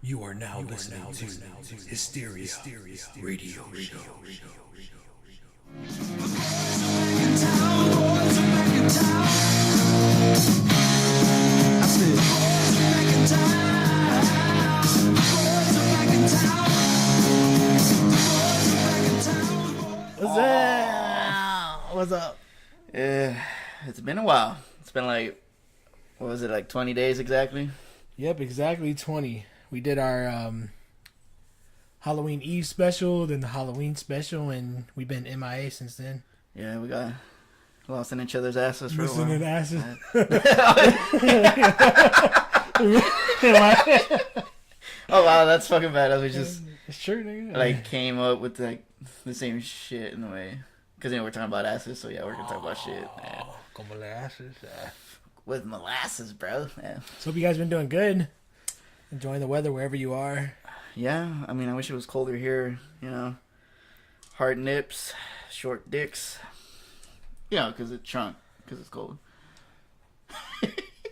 You are now listening to Hysteria Radio Show. What's up? What's up? It's been a while. It's been like, what was it, like 20 days exactly? Yep, exactly 20. We did our Halloween Eve special, then the Halloween special, and we've been MIA since then. Yeah, we got lost in each other's asses for a while. Listening to asses. Oh wow, that's fucking bad. We just It's true, nigga. like came up with like the same shit in a way. Because we're talking about asses, so yeah, we're gonna talk about shit. Yeah. Como le asses. With molasses, bro. Yeah. So hope you guys been doing good. Enjoying the weather wherever you are. Yeah, I mean, I wish it was colder here. You know, hard nips, short dicks. Yeah, because it's shrunk. Because it's cold.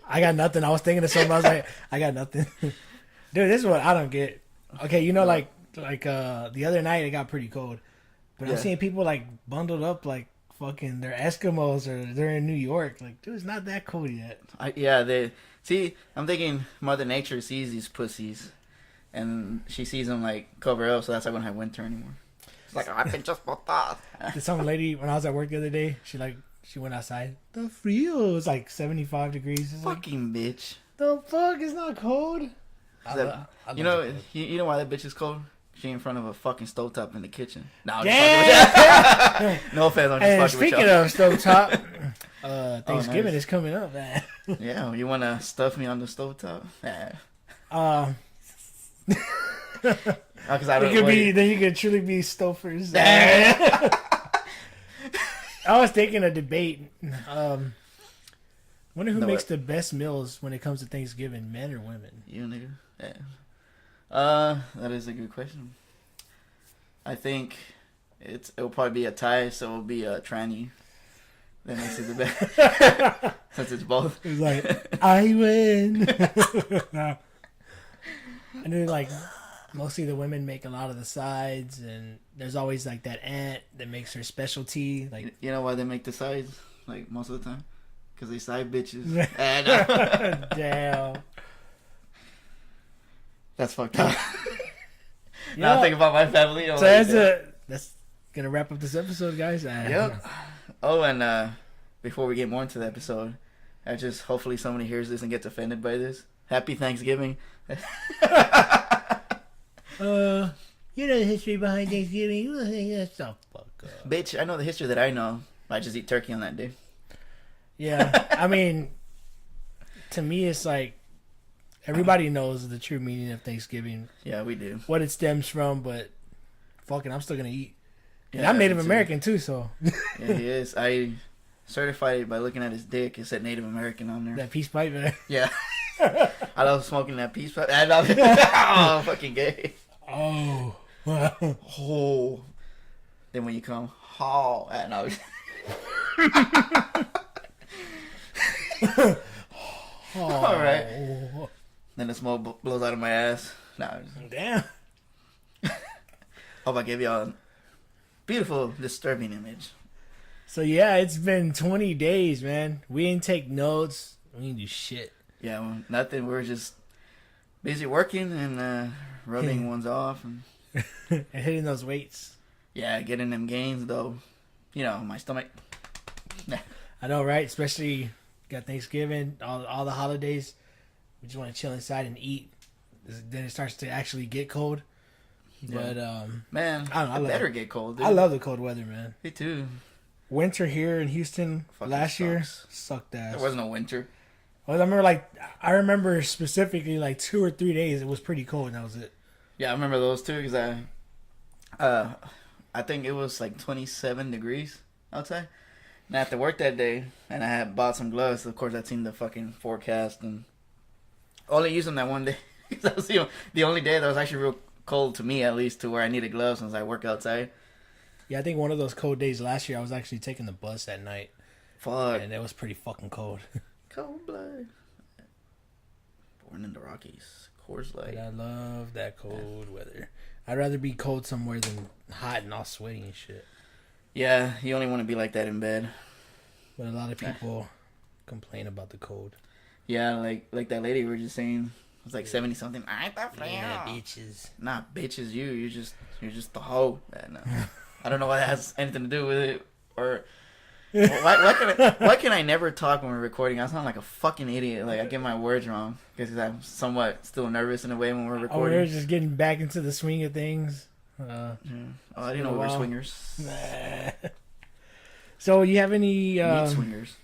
I got nothing. I was thinking of something. I was like, I got nothing. Dude, this is what I don't get. Okay, you know, like the other night it got pretty cold, but I'm Yeah. seeing people like bundled up like fucking they're Eskimos or they're in New York. Like, dude, it's not that cold yet. I'm thinking Mother Nature sees these pussies, and she sees them like cover up, so that's why we don't have winter anymore. It's like I've been just for that. Some lady when I was at work the other day, she went outside. The frio was like 75 degrees. It's like, Fucking bitch. the fuck? It's not cold. I That- love you the know, cold. you know why that bitch is cold? She in front of a fucking stovetop in the kitchen. No, I'm Yeah. just fucking with you. No offense, I'm just And fucking with speaking y'all. of stovetop, Thanksgiving nice. is coming up, man. Yeah, you wanna stuff me on the stovetop? Yeah. Uh, Because I it don't could wait. be then you could truly be stofers. Yeah. I was thinking a debate. Wonder who No, makes what? the best meals when it comes to Thanksgiving, men or women? You nigga. Yeah. That is a good question. I think it'll probably be a tie, so it'll be a tranny. That makes it the best. Since it's both. It's like I win. And then like mostly the women make a lot of the sides, and there's always like that aunt that makes her specialty. Like You know why they make the sides? Like most of the time? Because they side bitches. And, damn. that's fucked up. Yeah. Now I think about my family. I'm So like, that's gonna wrap up this episode, guys. Yep. Oh, and before we get more into the episode, I just hopefully somebody hears this and gets offended by this. Happy Thanksgiving. You know the history behind Thanksgiving. You think that's the fuck up. Bitch, I know the history that I know. I just eat turkey on that day. Yeah, I mean, to me, it's like everybody knows the true meaning of Thanksgiving, Yeah, we do. what it stems from, but fucking, I'm still gonna eat. And Yeah, I'm Native me too. American too, so Yeah, he is. I certified it by looking at his dick. It said Native American on there. that peace pipe, man. Yeah. I love smoking that peace pipe. Oh, fucking gay. Oh, Oh. Then when you come, oh, no. All right. Then the smoke blows out of my ass. No. Damn. Hope I gave y'all a beautiful, disturbing image. So yeah, it's been 20 days, man. We didn't take notes. We didn't do shit. Yeah, well, nothing. We're just busy working and rubbing ones off. And And hitting those weights. yeah, getting them gains, though. You know, my stomach. I know, right? Especially got Thanksgiving, all the holidays. We just want to chill inside and eat. Then it starts to actually get cold. Yeah. But Man, I don't know, I it love better it. get cold, dude. I love the cold weather, man. Me too. Winter here in Houston Fucking last year sucks. sucked ass. There was no winter. Well, I remember specifically like 2 or 3 days it was pretty cold and that was it. Yeah, I remember those too because I think it was like 27 degrees outside. And I had to work that day, and I had bought some gloves. Of course, I'd seen the fucking forecast and only used them that one day. 'Cause that was the only day that was actually real cold to me, at least, to where I needed gloves since I work outside. Yeah, I think one of those cold days last year I was actually taking the bus at night Fuck. and it was pretty fucking cold. Cold blood. Born in the Rockies. Coors Light. But I love that cold weather. I'd rather be cold somewhere than hot and all sweaty and shit. Yeah, you only want to be like that in bed. But a lot of people complain about the cold. Yeah, like that lady we were just saying. It's like 70 something. Yeah, bitches. Nah, bitches, you're just the hoe. No. I don't know why that has anything to do with it. Or why can I never talk when we're recording? I sound like a fucking idiot. Like I get my words wrong because I'm somewhat still nervous in a way when we're recording. Oh, we're just getting back into the swing of things. Oh, I didn't know we were swingers. Nah. So you have any? Meat swingers.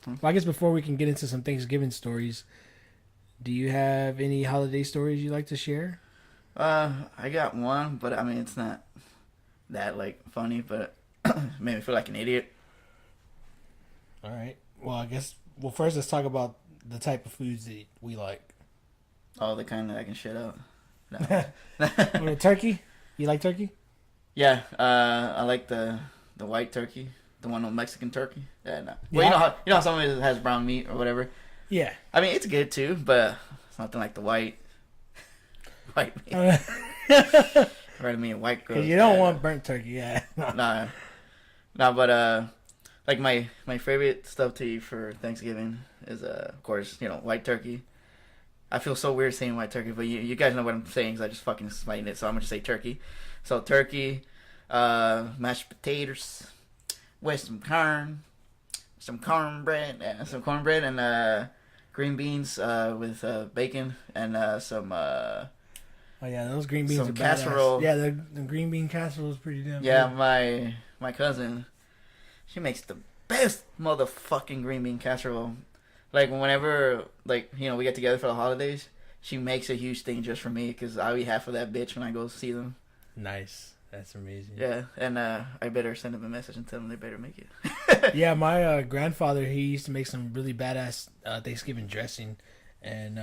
Well, I guess before we can get into some Thanksgiving stories, do you have any holiday stories you'd like to share? I got one, but I mean it's not that like funny, but it made me feel like an idiot. All right. Well, I guess. Well, first let's talk about the type of foods that we like. Oh, the kind that I can shit out. No. Turkey? You like turkey? Yeah, I like the white turkey, the one with Mexican turkey. Yeah, no. Well, Yeah. you know how some of it has brown meat or whatever. Yeah. I mean, it's good too, but it's nothing like the white meat. Right, I mean, white girl. Because you don't want burnt turkey, yeah. Nah, but like my favorite stuff to eat for Thanksgiving is of course white turkey. I feel so weird saying white turkey, but you guys know what I'm saying because I just fucking explained it, so I'm gonna just say turkey. So turkey, mashed potatoes, with some cornbread, and green beans with bacon and some. Oh yeah, those green beans Some are casserole. badass. Yeah, the green bean casserole is pretty damn Yeah, good. my cousin, she makes the best motherfucking green bean casserole. Like whenever we get together for the holidays, she makes a huge thing just for me because I'll eat half of that bitch when I go see them. Nice, that's amazing. Yeah, and I better send them a message and tell them they better make it. Yeah, my grandfather, he used to make some really badass Thanksgiving dressing, and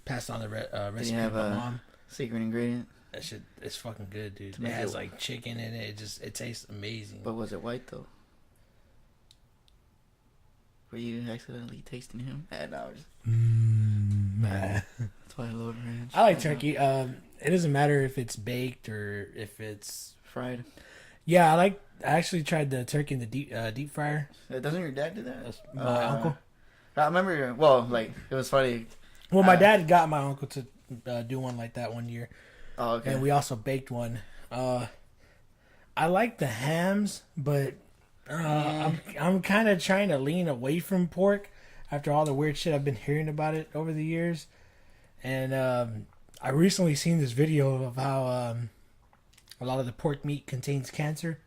passed on the recipe have to my a mom. secret ingredient? That shit, it's fucking good, dude. To It make has it- like chicken in it. It tastes amazing. But was it white though? Were you accidentally tasting him? No, Nah. that's why I love ranch. I like turkey. It doesn't matter if it's baked or if it's Fried. Yeah, I actually tried the turkey in the deep fryer. Doesn't your dad do that? That's my uncle. I remember. Well, like it was funny. Well, my dad got my uncle to do one like that one year, Oh, okay. and we also baked one. I like the hams, but I'm kind of trying to lean away from pork after all the weird shit I've been hearing about it over the years. And I recently seen this video of how a lot of the pork meat contains cancer,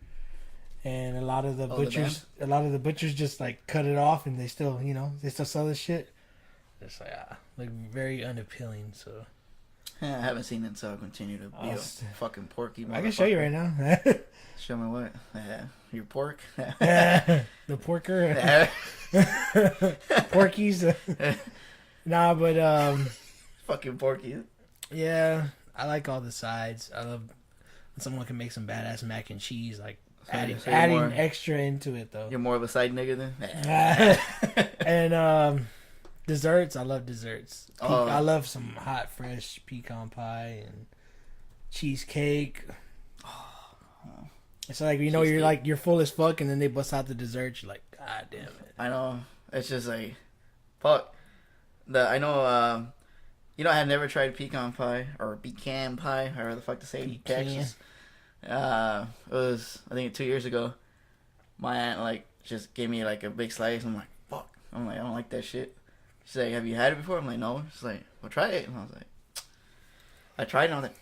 and a lot of the butchers just like cut it off, and they still sell this shit. It's like very unappealing. So I haven't seen it, so I'll continue to be a fucking porky. I can show you right now. Show me what? Your pork? The porker. Porkies. Nah, but Fucking porky. yeah, I like all the sides. I love when someone can make some badass mac and cheese, like adding extra into it though. You're more of a side nigga then? And desserts, I love desserts. Oh. I love some hot fresh pecan pie and cheesecake. It's like you're full as fuck, and then they bust out the dessert. You're like, God damn it! I know. It's just like, fuck. I know. I had never tried pecan pie or pecan pie, however the fuck to say it in Texas. It was I think 2 years ago. My aunt just gave me like a big slice. I'm like, fuck. I'm like, I don't like that shit. She's like, have you had it before? I'm like, no. She's like, well, try it. And I was like, I tried it. And I was like.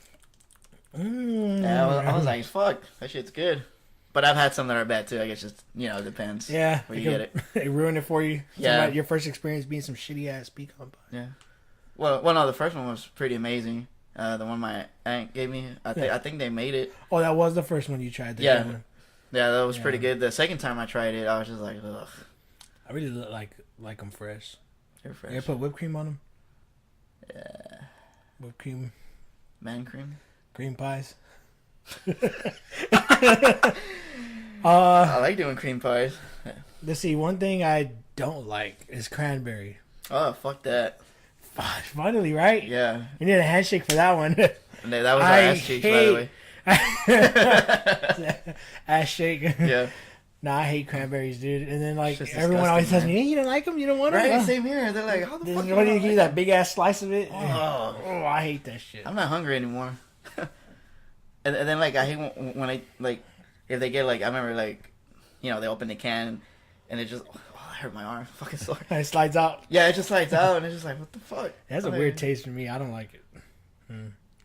Yeah, I was like, fuck, that shit's good. But I've had some that are bad too. I guess just it depends. Yeah, where you get it. It ruined it for you. Yeah, your first experience being some shitty ass pecan pie. Yeah. Well, no, the first one was pretty amazing. The one my aunt gave me, I think they made it. Oh, that was the first one you tried. Yeah, that was pretty good. The second time I tried it, I was just like, ugh. I really like them fresh. They're fresh. You ever put whipped cream on them? Yeah. Whipped cream. Man cream. Cream pies. I like doing cream pies. Let's see. One thing I don't like is cranberry. Oh, fuck that. Finally, right? Yeah. We need a handshake for that one. And that was our ass cheeks, by the way. Ass shake. Yeah. Nah, I hate cranberries, dude. And then like It's just everyone always tells disgusting, me, hey, you don't like them? You don't want them? Right, same here. They're like, how the fuck What do you give you that big ass slice of it? Oh. Oh, I hate that shit. I'm not hungry anymore. and then like I hate when I like if they get like I remember like they open the can and it just I hurt my arm fucking sore. It slides out. Yeah, it just slides out and it's just like what the fuck. It has a weird taste for me. I don't like it.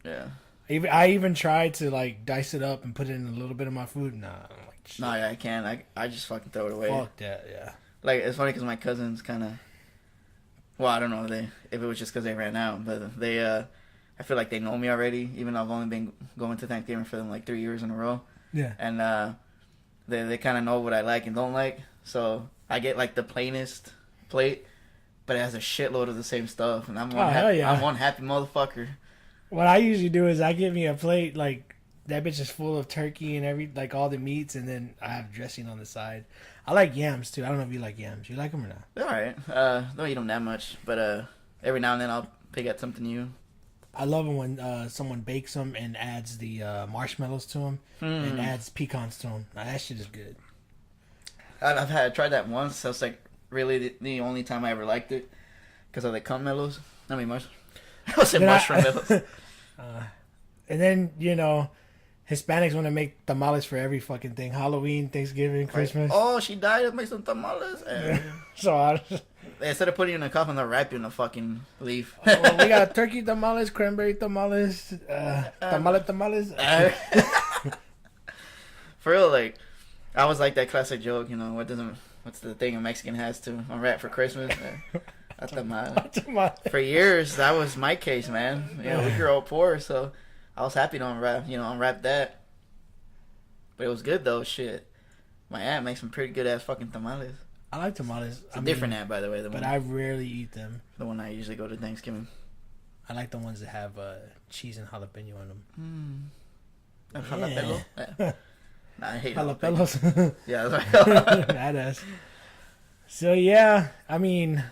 Yeah. I even tried to like dice it up and put it in a little bit of my food. Nah, I'm like shit. No, yeah, I can't. I just fucking throw it away. Fuck that. Yeah. Like it's funny because my cousins kind of. Well, I don't know if it was just because they ran out, but they I feel like they know me already, even though I've only been going to Thanksgiving for them like 3 years in a row. Yeah. And they kind of know what I like and don't like, so I get like the plainest plate, but it has a shitload of the same stuff, and I'm one happy motherfucker. What I usually do is I get me a plate like that bitch is full of turkey and like all the meats, and then I have dressing on the side. I like yams too. I don't know if you like yams. You like them or not? They're alright. Don't eat them that much, but every now and then I'll pick at something new. I love it when someone bakes them and adds the marshmallows to them and adds pecans to them. Now, that shit is good. I've tried that once. So it's like really the only time I ever liked it because of the cum mellows. I mean, I said mushroom mellows. And then Hispanics want to make tamales for every fucking thing. Halloween, Thanksgiving, Christmas. Oh, she died of make some tamales. So instead of putting you in a cup and they'll wrap you in a fucking leaf. well, we got turkey tamales, cranberry tamales, tamales. For real, like I was like that classic joke, what's the thing a Mexican has to unwrap for Christmas? A tamal. For years, that was my case, man. We grew up poor, so I was happy to unwrap that. But it was good though, shit. My aunt makes some pretty good ass fucking tamales. I like tamales. It's a different aunt, by the way. But I rarely eat them. The one I usually go to Thanksgiving. I like the ones that have cheese and jalapeno on them. Jalapeno? Yeah. Nah, I hate jalapenos. Yeah, that's right. Badass. So yeah, I mean,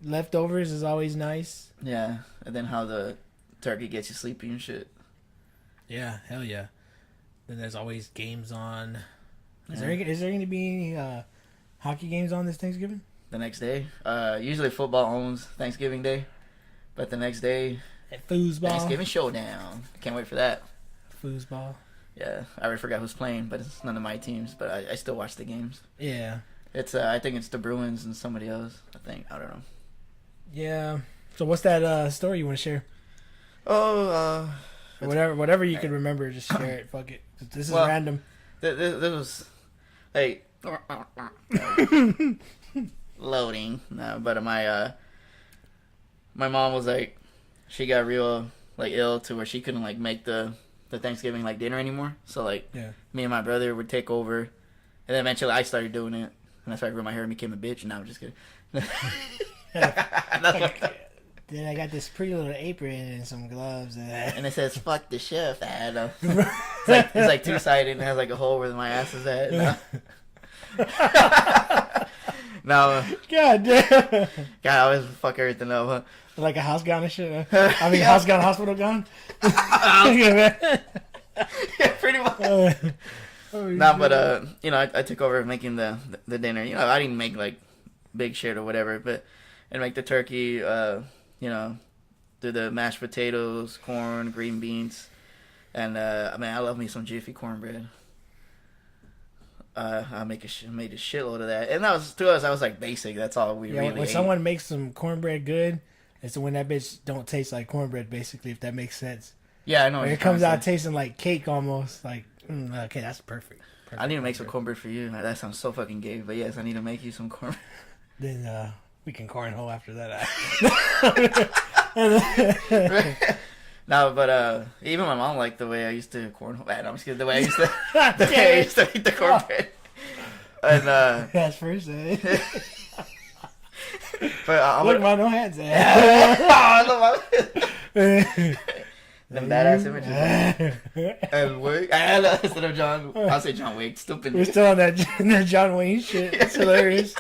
leftovers is always nice. Yeah, and then how the turkey gets you sleepy and shit. Yeah, hell yeah. Then there's always games on. Is there going to be any hockey games on this Thanksgiving? The next day. Usually football owns Thanksgiving Day, but the next day, foosball. Thanksgiving Showdown. Can't wait for that. Foosball. Yeah, I already forgot who's playing, but it's none of my teams. But I still watch the games. Yeah. It's I think it's the Bruins and somebody else. I don't know. Yeah. So what's that story you want to share? Oh, whatever you can remember, just share it. Fuck it. This is random. This was like loading. No, but my mom was like, she got real like ill to where she couldn't like make the Thanksgiving like dinner anymore. So like me and my brother would take over, and then eventually I started doing it, and I started growing my hair and became a bitch. And now I'm just kidding. Then I got this pretty little apron and some gloves, and it says "fuck the chef." It's like two-sided and has like a hole where my ass is at. No. God damn. God, I always fuck everything up. Huh? Like a house gown and shit. I mean, house gown, hospital gown. Yeah, pretty much. But I took over making the dinner. I didn't make like big shit or whatever, but and make the turkey. Do the mashed potatoes, corn, green beans, and I love me some Jiffy cornbread. I made a shitload of that, and that was to us. I was like basic. That's all we really. When someone makes some cornbread good, it's when that bitch don't taste like cornbread. Basically, if that makes sense. Yeah, I know. It comes out tasting like cake almost. Like okay, that's perfect. I need to make some cornbread for you. That sounds so fucking gay, but yes, I need to make you some cornbread. Then we can cornhole after that. No, but even my mom liked the way I used to cornhole. Man, I'm just kidding. The way I used to eat the cornbread. And that's first. But look, no hands. Them badass images. And Wick. Instead of John, I'll say John Wick. Stupid. We're still on that John Wayne shit. It's hilarious.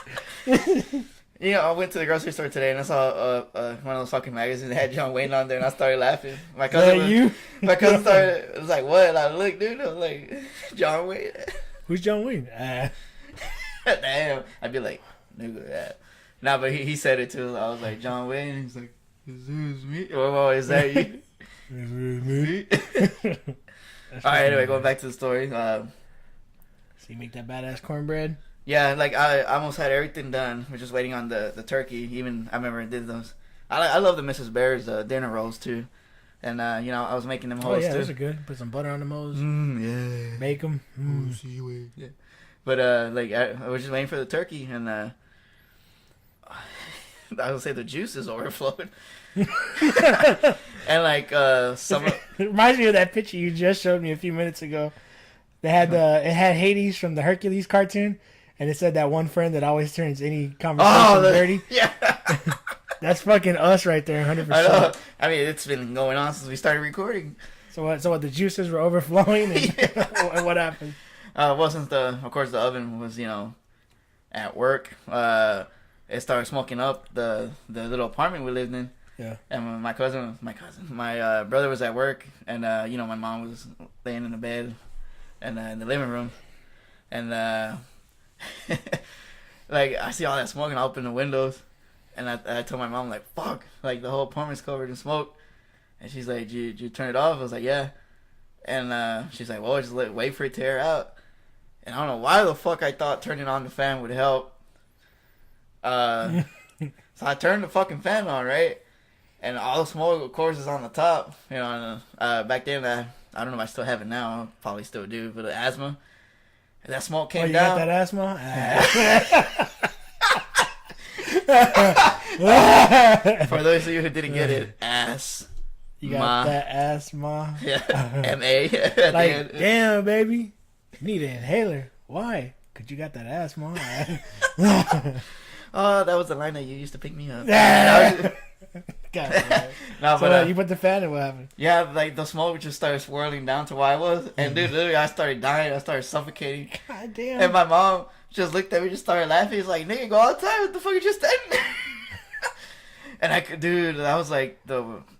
You know, I went to the grocery store today and I saw one of those fucking magazines that had John Wayne on there, and I started laughing. My cousin started. Was like, "What?" And I looked, dude. I was like, "John Wayne." Who's John Wayne? Damn. I'd be like, "Nigga, that." Nah, but he said it too. I was like, "John Wayne." He's like, "Is this me? Oh, is that you?" Me. All right. Anyway, going back to the story. So you make that badass cornbread? Yeah, like I almost had everything done. We're just waiting on the turkey. Even I remember I did those. I love the Mrs. Bear's dinner rolls too, and you know I was making them hoes yeah, too. those are good. Put some butter on them hoes. Yeah. Make them. Yeah. But like I was just waiting for the turkey, and I would say the juice is overflowing. And like some. It reminds me of that picture you just showed me a few minutes ago. They had it had Hades from the Hercules cartoon, and it said that one friend that always turns any conversation dirty. Yeah. That's fucking us right there, 100%. I know. I mean, it's been going on since we started recording. So what? The juices were overflowing, and what happened? Wasn't of course the oven was at work. It started smoking up the little apartment we lived in. Yeah. And my brother was at work, and my mom was laying in the bed, and in the living room, and like I see all that smoke, and I open the windows, and I told my mom like, "Fuck!" Like the whole apartment's covered in smoke, and she's like, "Did you turn it off?" I was like, "Yeah," and she's like, "Well, just wait for it to air out," and I don't know why the fuck I thought turning on the fan would help. So I turned the fucking fan on, right? And all the smoke, of course, is on the top. You know, back then, I don't know if I still have it now. I probably still do, but the asthma. And that smoke came down. You got that asthma? For those of you who didn't get it, ass. You got that asthma? Yeah, M-A. Like, damn, baby. You need an inhaler. Why? Because you got that asthma. Oh, that was the line that you used to pick me up. God, no, so but you put the fan in, what happened? Yeah, like the smoke just started swirling down to where I was, and dude, literally, I started dying. I started suffocating. God damn. And my mom just looked at me, just started laughing. He's like, "Nigga, go outside. What the fuck you just standing there?" And I was like,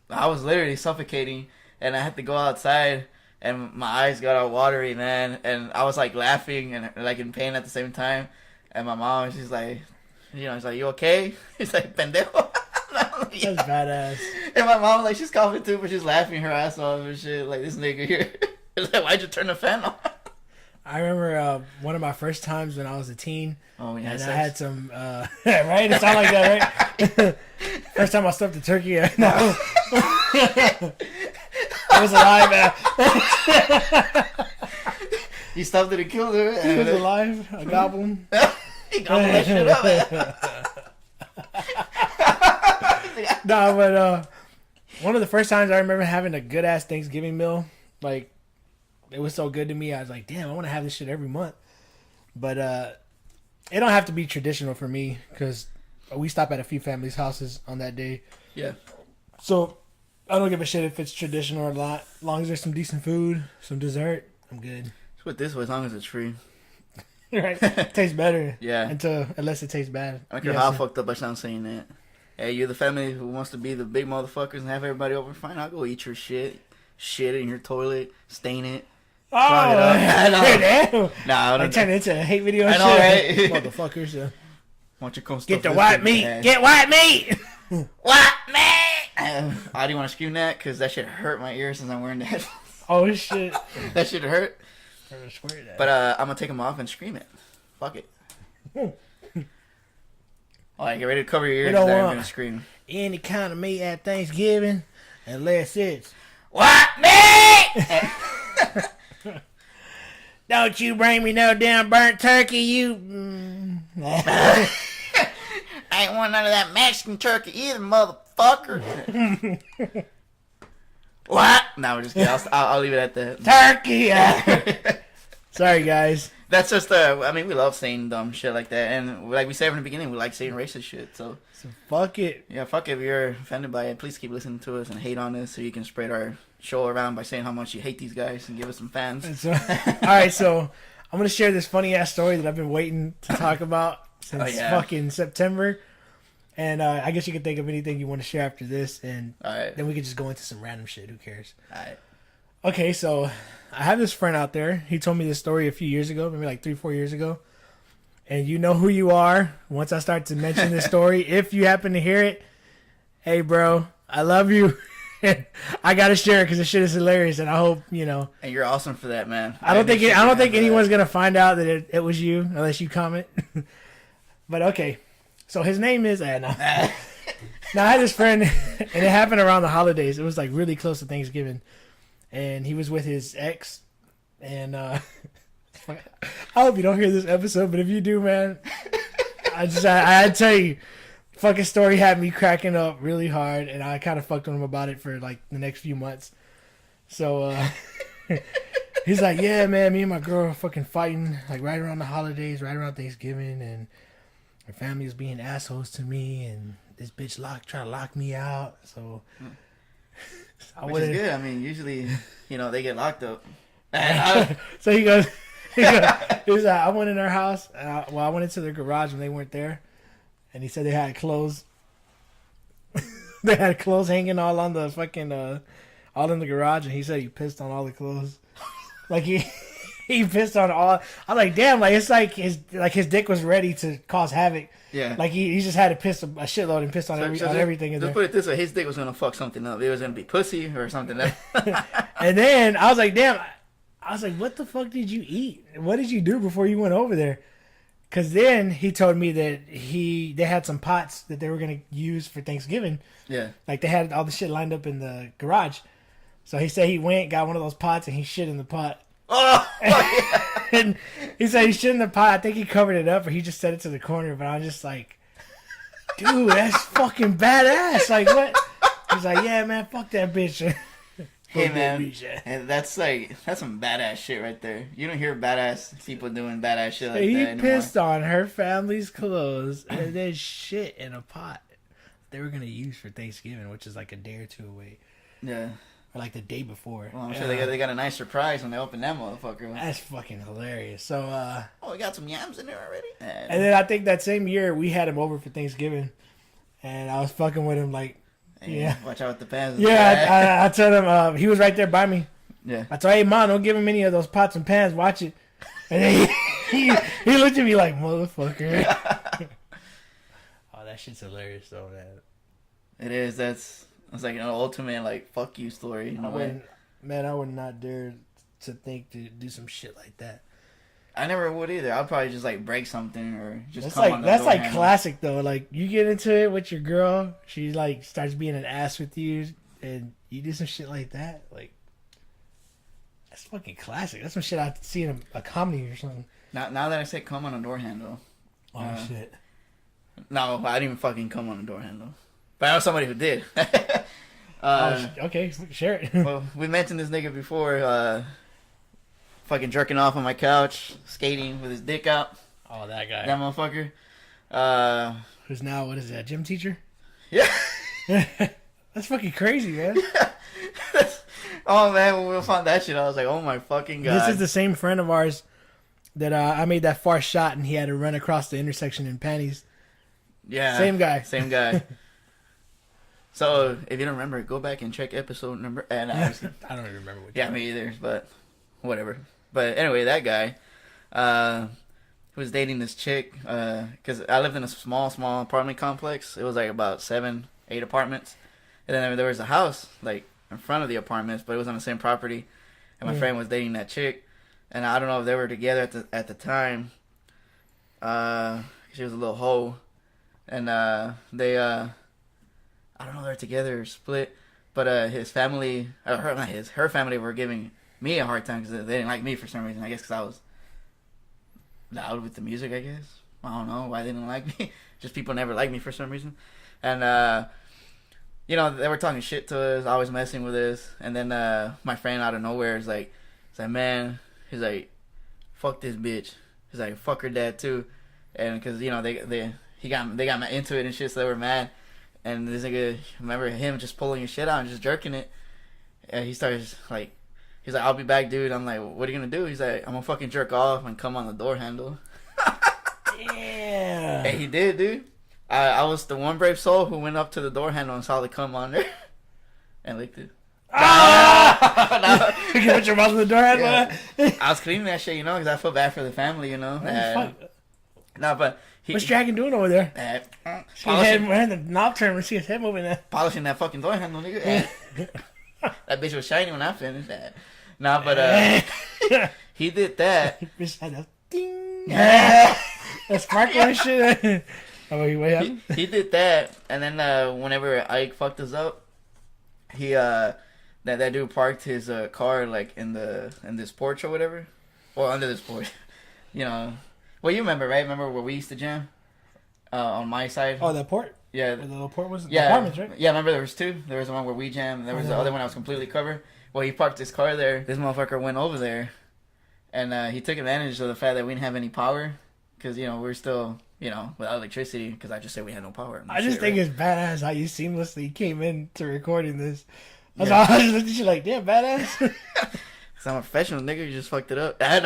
I was literally suffocating, and I had to go outside, and my eyes got all watery, man, and I was like laughing and like in pain at the same time. And my mom, she's like, she's like, "You okay?" He's like, "Pendejo." That's badass. And my mom, like, she's coughing too, but she's laughing her ass off and shit. Like, this nigga here. It's like, why'd you turn the fan on? I remember one of my first times when I was a teen. Oh, yeah. And I had some, right? It sounded like that, right? First time I stuffed a turkey. No. I was alive, man. You stuffed it and killed her. He was alive. I gobbled him. He gobbled that shit up, man. No, but one of the first times I remember having a good ass Thanksgiving meal, like it was so good to me. I was like, damn, I want to have this shit every month. But it don't have to be traditional for me because we stop at a few families' houses on that day. Yeah. So I don't give a shit if it's traditional or not. As long as there's some decent food, some dessert, I'm good. Just put this way, as long as it's free. Right? Tastes better. Yeah. Unless it tastes bad. I don't care how fucked up I sound saying that. Hey, you're the family who wants to be the big motherfuckers and have everybody over. Fine, I'll go eat your shit. Shit in your toilet. Stain it. Oh, damn. Nah, I I don't turn it into a hate video. I know, shit. right? Motherfuckers. Why don't you come Get the white meat. Get white meat. White meat. I didn't want to scream that because that shit hurt my ears since I'm wearing that. Oh, shit. That shit hurt. I swear that. But I'm going to take them off and scream it. Fuck it. Alright, get ready to cover your ears because I'm going to scream. Any kind of meat at Thanksgiving unless it's white meat. Don't you bring me no damn burnt turkey, you. I ain't want none of that Mexican turkey either, motherfucker. What? No, we're just kidding. I'll leave it at that. Turkey! Sorry, guys. That's just, I mean, we love saying dumb shit like that. And like we said from the beginning, we like saying racist shit. So fuck it. Yeah, fuck it. If you're offended by it, please keep listening to us and hate on us so you can spread our show around by saying how much you hate these guys and give us some fans. Alright, so I'm going to share this funny ass story that I've been waiting to talk about since fucking September. And I guess you can think of anything you want to share after this, and All right. then we could just go into some random shit. Who cares? All right. Okay, so I have this friend out there. He told me this story a few years ago, maybe like 3-4 years ago. And you know who you are once I start to mention this story. If you happen to hear it, hey, bro, I love you. I gotta share it because this shit is hilarious, and I hope you know. And you're awesome for that, man. I don't think anyone's gonna find out that it was you unless you comment. But okay, so his name is Now I had this friend, and it happened around the holidays. It was like really close to Thanksgiving, and he was with his ex, and I hope you don't hear this episode, but if you do, man, I had to tell you. Fucking story had me cracking up really hard, and I kind of fucked with him about it for like the next few months. So he's like, "Yeah, man, me and my girl are fucking fighting like right around the holidays, right around Thanksgiving, and her family is being assholes to me, and this bitch trying to lock me out." So Which is good. I mean, usually, they get locked up. So he goes, he's like, I went in their house. I went into their garage when they weren't there. And he said they had clothes. They had clothes hanging all on the fucking, all in the garage. And he said he pissed on all the clothes. Like he pissed on all. I'm like, damn, like it's like his dick was ready to cause havoc. Yeah. Like he just had to piss a shitload and pissed on everything in there. Let's put it this way: his dick was gonna fuck something up. It was gonna be pussy or something else. And then I was like, damn. I was like, what the fuck did you eat? What did you do before you went over there? Because then he told me that they had some pots that they were going to use for Thanksgiving. Yeah. Like they had all the shit lined up in the garage. So he said he went, got one of those pots, and he shit in the pot. Oh! And he said he shit in the pot. I think he covered it up or he just set it to the corner. But I was just like, dude, that's fucking badass. Like what? He's like, yeah, man, fuck that bitch. Hey man, and that's some badass shit right there. You don't hear badass people doing badass shit like that anymore. He pissed on her family's clothes and then shit in a pot they were gonna use for Thanksgiving, which is like a day or two away. Yeah, or like the day before. Well, I'm sure they got a nice surprise when they open that motherfucker. That's fucking hilarious. So, we got some yams in there already. And then I think that same year we had him over for Thanksgiving, and I was fucking with him like. Yeah. Watch out with the pans. Yeah, I told him, he was right there by me. Yeah. I told him, hey, Mom, don't give him any of those pots and pans. Watch it. And then he looked at me like, motherfucker. Oh, that shit's hilarious, though, man. It is. It's like an ultimate, like, fuck you story. I would not dare to think to do some shit like that. I never would either. I'd probably just like break something or just that's come like on the that's door like handle. Classic though. Like you get into it with your girl, she like starts being an ass with you, and you do some shit like that. Like that's fucking classic. That's some shit I'd see in a comedy or something. Now that I said come on a door handle. Oh shit. No, I didn't even fucking come on a door handle. But I know somebody who did. Okay, share it. Well, we mentioned this nigga before. Fucking jerking off on my couch, skating with his dick out. Oh, that guy. That motherfucker. Who's now, what is that, gym teacher? Yeah. That's fucking crazy, man. Oh, man, when we found that shit, I was like, oh my fucking God. This is the same friend of ours that I made that far shot and he had to run across the intersection in panties. Yeah. Same guy. Same guy. So, if you don't remember, go back and check episode number. And I don't even remember what. Yeah, me either, but whatever. But anyway, that guy was dating this chick because I lived in a small apartment complex. It was like about 7-8 apartments, and then there was a house like in front of the apartments, but it was on the same property. And my friend was dating that chick, and I don't know if they were together at the time. She was a little hoe, and they I don't know if they're together or split, but his family, her family were giving me a hard time because they didn't like me for some reason. I guess because I was loud with the music, I guess. I don't know why they didn't like me. Just people never liked me for some reason. And, they were talking shit to us, always messing with us. And then my friend out of nowhere is like, man, he's like, fuck this bitch. He's like, fuck her dad too. And because, they got into it and shit, so they were mad. And this nigga, remember him just pulling his shit out and just jerking it. And he starts like, he's like, I'll be back, dude. I'm like, what are you gonna do? He's like, I'm gonna fucking jerk off and come on the door handle. Yeah. And he did, dude. I was the one brave soul who went up to the door handle and saw the cum on there and licked it. Ah! You put your mouth on the door handle. Yeah. I was cleaning that shit, because I feel bad for the family, No, but what's Dragon doing over there? See his head, when the knob turned, we see his head moving there. Polishing that fucking door handle, nigga. That bitch was shiny when I finished that. No, but he did that. Bitch had a ding. That sparkle and shit. He did that, and then whenever Ike fucked us up, he that dude parked his car like in this porch or whatever, or under this porch, Well, you remember, right? Remember where we used to jam? On my side. Oh, the port? Yeah. Where the little port was? Yeah. Apartments, right? Yeah, remember there was two? There was the one where we jammed, and there was the other one that was completely covered. Well, he parked his car there. This motherfucker went over there, and he took advantage of the fact that we didn't have any power. Because, we're still, without electricity. Because I just said we had no power. I just think it's badass how you seamlessly came in to recording this. I was just looking at you like, damn, badass. Because I'm a professional nigga, you just fucked it up. No,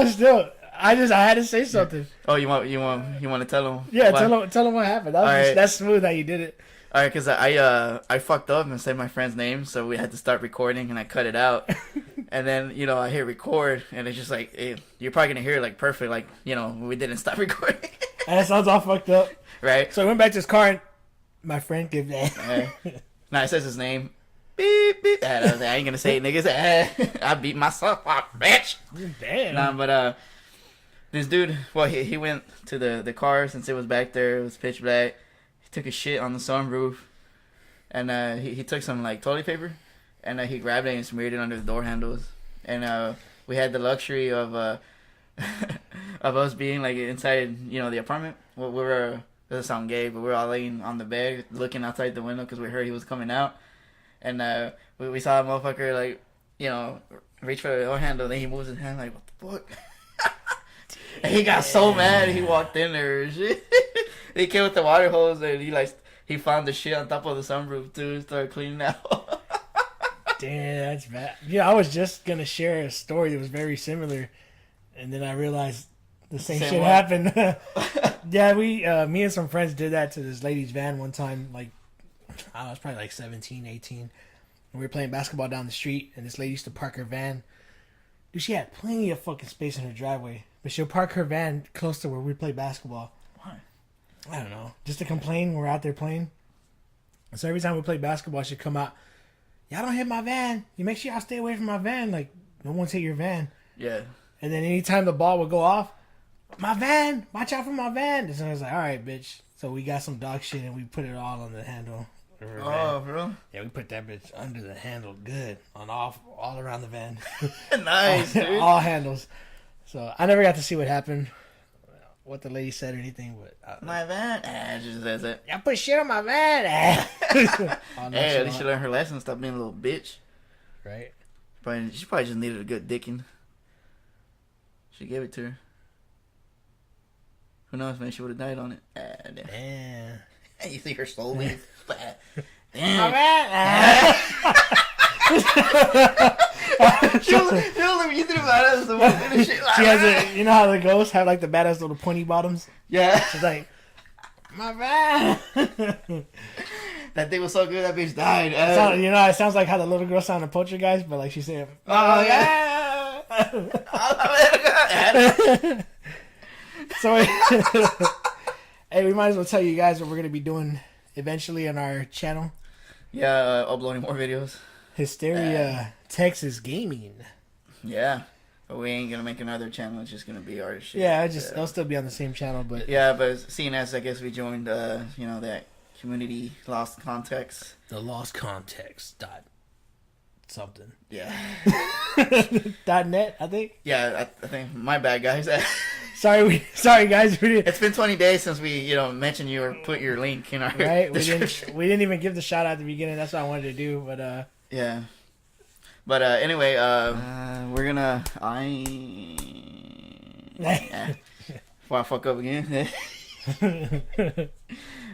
still. I had to say something. Oh, you want to tell him? Yeah, tell him what happened. That's smooth how you did it. All right, because I fucked up and said my friend's name, so we had to start recording, and I cut it out. And then, I hit record, and it's just like, you're probably going to hear it, like, perfect, like, we didn't stop recording. And it sounds all fucked up. Right. So I went back to his car, and my friend gave that. Now it says his name. Beep, beep. I ain't going to say it, niggas. I beat myself up, bitch. Damn. Nah, but, this dude, well, he went to the car since it was back there. It was pitch black. He took a shit on the sunroof. And he took some, like, toilet paper. And he grabbed it and smeared it under the door handles. And we had the luxury of of us being, like, inside, the apartment. We were, doesn't sound gay, but we were all laying on the bed looking outside the window because we heard he was coming out. And we saw a motherfucker, like, reach for the door handle. Then he moves his hand like, what the fuck? And he got so mad, he walked in there and shit. He came with the water hose and he found the shit on top of the sunroof too and started cleaning out. Damn, that's bad. Yeah, I was just gonna share a story that was very similar, and then I realized the same shit one? happened. Yeah, me and some friends did that to this lady's van one time. Like, I don't know, I was probably like 17, 18. And we were playing basketball down the street, and this lady used to park her van. Dude, she had plenty of fucking space in her driveway. But she'll park her van close to where we play basketball. Why? I don't know. Just to complain we're out there playing. So every time we play basketball, she'd come out, y'all don't hit my van. You make sure y'all stay away from my van. Like, no one's hit your van. Yeah. And then anytime the ball would go off, my van, watch out for my van. And so I was like, all right, bitch. So we got some dog shit and we put it all on the handle. Oh, bro. Yeah, we put that bitch under the handle good. All around the van. Nice, dude. All handles. So I never got to see what happened, what the lady said or anything. But my van, just says it. I put shit on my van. Hey, at least she learned her lesson. Stop being a little bitch. Right. She probably just needed a good dicking. She gave it to her. Who knows, man? She would have died on it. Damn. You see her soul leave. Damn. My van. She was like, you think about it, the one finish shit. She has a, you know how the ghosts have like the badass little pointy bottoms? Yeah. She's like, my bad. That thing was so good, that bitch died. It sounds like how the little girl sounded Poltergeist, but like she said, oh yeah. So, hey, we might as well tell you guys what we're going to be doing eventually on our channel. Yeah, uploading more videos. Hysteria, Texas Gaming. Yeah. But we ain't gonna make another channel. It's just gonna be our shit. Yeah, it'll still be on the same channel, but yeah. But seeing as I guess we joined, that community Lost Context. The Lost Context dot something. Yeah. .net, I think. Yeah, I think. My bad, guys. Sorry, guys. It's been 20 days since we, mentioned you or put your link in our description. We didn't even give the shout out at the beginning. That's what I wanted to do, but yeah. But anyway, we're gonna before I fuck up again.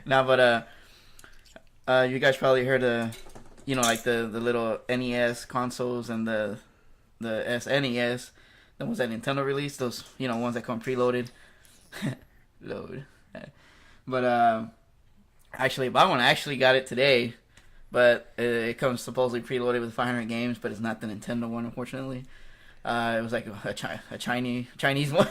No, but you guys probably heard like the little NES consoles and the SNES, the ones that Nintendo released, those ones that come preloaded. Load. But actually, my one actually got it today, but it comes supposedly preloaded with 500 games, but it's not the Nintendo one, unfortunately. It was like a Chinese one.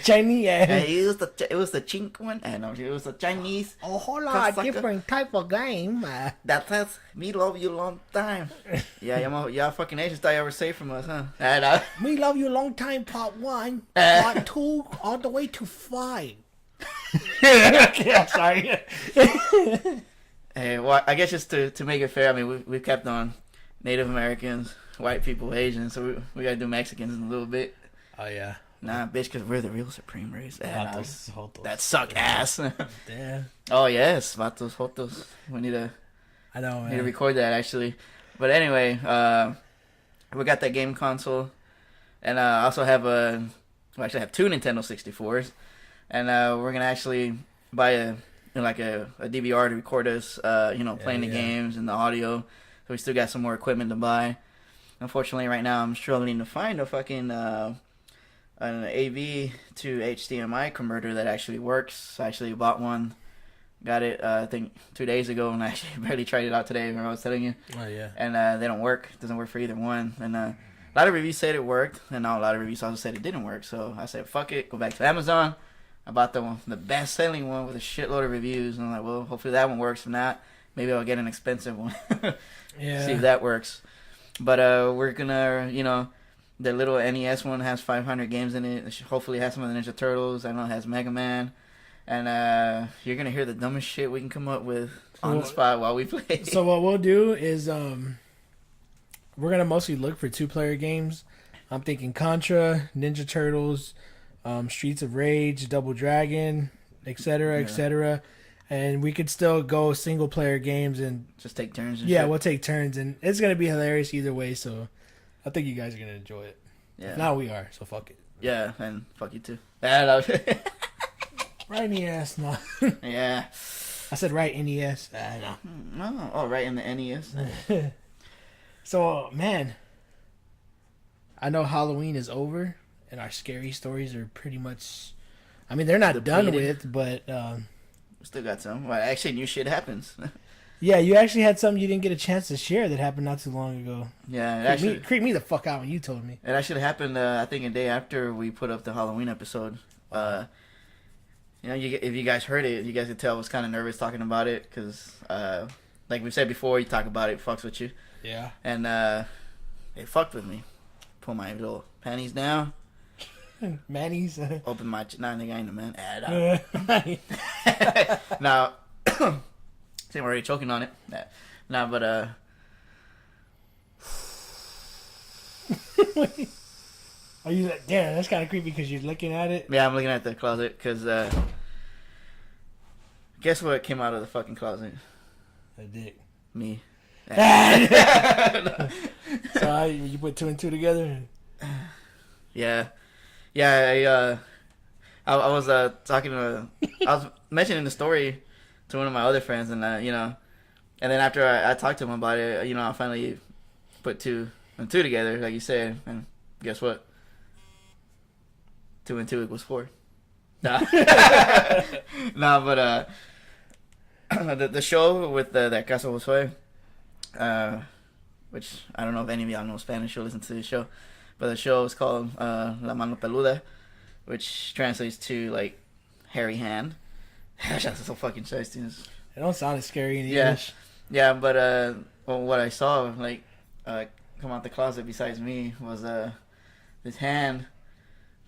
Chinese. It was the chink one. No, it was the Chinese. A whole lot different type of game. That says me love you long time. Yeah, y'all fucking Asians thought y'all were safe from us, huh? Me love you long time. Part 1, part 2, all the way to 5. Yeah, sorry. Hey, well, I guess just to make it fair, I mean we've kept on Native Americans, white people, Asians, so we gotta do Mexicans in a little bit. Oh yeah. Nah, bitch, because we're the real supreme race. Vatos. That suck ass. Yeah. Oh yes, vatos, fotos. We need to record that actually. But anyway, we got that game console, and I also have actually have 2 Nintendo 64s, and we're gonna actually buy a DVR to record us, playing the games and the audio. So we still got some more equipment to buy. Unfortunately, right now I'm struggling to find a fucking an AV to HDMI converter that actually works. I actually bought one, got it I think 2 days ago, and I actually barely tried it out today. Remember I was telling you? Oh yeah. And they don't work. It doesn't work for either one. And a lot of reviews said it worked, and now a lot of reviews also said it didn't work. So I said, fuck it, go back to Amazon. I bought the best selling one with a shitload of reviews, and I'm like, well, hopefully that one works. If not, maybe I'll get an expensive one. Yeah. See if that works. But we're gonna, the little NES one has 500 games in it. It hopefully has some of the Ninja Turtles. I know it has Mega Man. And you're gonna hear the dumbest shit we can come up with on the spot while we play. So what we'll do is we're gonna mostly look for 2-player games. I'm thinking Contra, Ninja Turtles, Streets of Rage, Double Dragon, etc., etc. And we could still go single-player games and just take turns. We'll take turns, and it's gonna be hilarious either way. So I think you guys are gonna enjoy it. Yeah. Now we are. So fuck it. Yeah, and fuck you too. Right in the ass, no. Yeah. I said right in the ass. No. No. Oh, right in the NES. So, man, I know Halloween is over, and our scary stories are pretty much... I mean, they're not done with, but... we still got some. Well, actually, new shit happens. Yeah, you actually had something you didn't get a chance to share that happened not too long ago. Yeah, it creeped me the fuck out when you told me. It actually happened, I think, a day after we put up the Halloween episode. If you guys heard it, you guys could tell I was kind of nervous talking about it because, like we said before, you talk about it, it fucks with you. Yeah. And it fucked with me. Pull my little panties down. Manny's. Open my... Nah, nigga, I ain't a man. Now... See, I'm already choking on it. Nah, but Are you like, damn, that's kind of creepy because you're looking at it? Yeah, I'm looking at the closet because guess what came out of the fucking closet? A dick. Me. So you put 2 and 2 together? Yeah. Yeah, I was talking to... I was mentioning the story to one of my other friends, and and then after I talked to him about it, I finally put 2 and 2 together, like you said, and guess what? 2 and 2 equals 4. Nah, but the show with that Casa Josue, which I don't know if any of y'all know Spanish or listen to the show, but the show is called La Mano Peluda, which translates to like hairy hand. That's so fucking shiesty. It don't sound as scary in English. Yeah, but what I saw come out the closet besides me was this hand.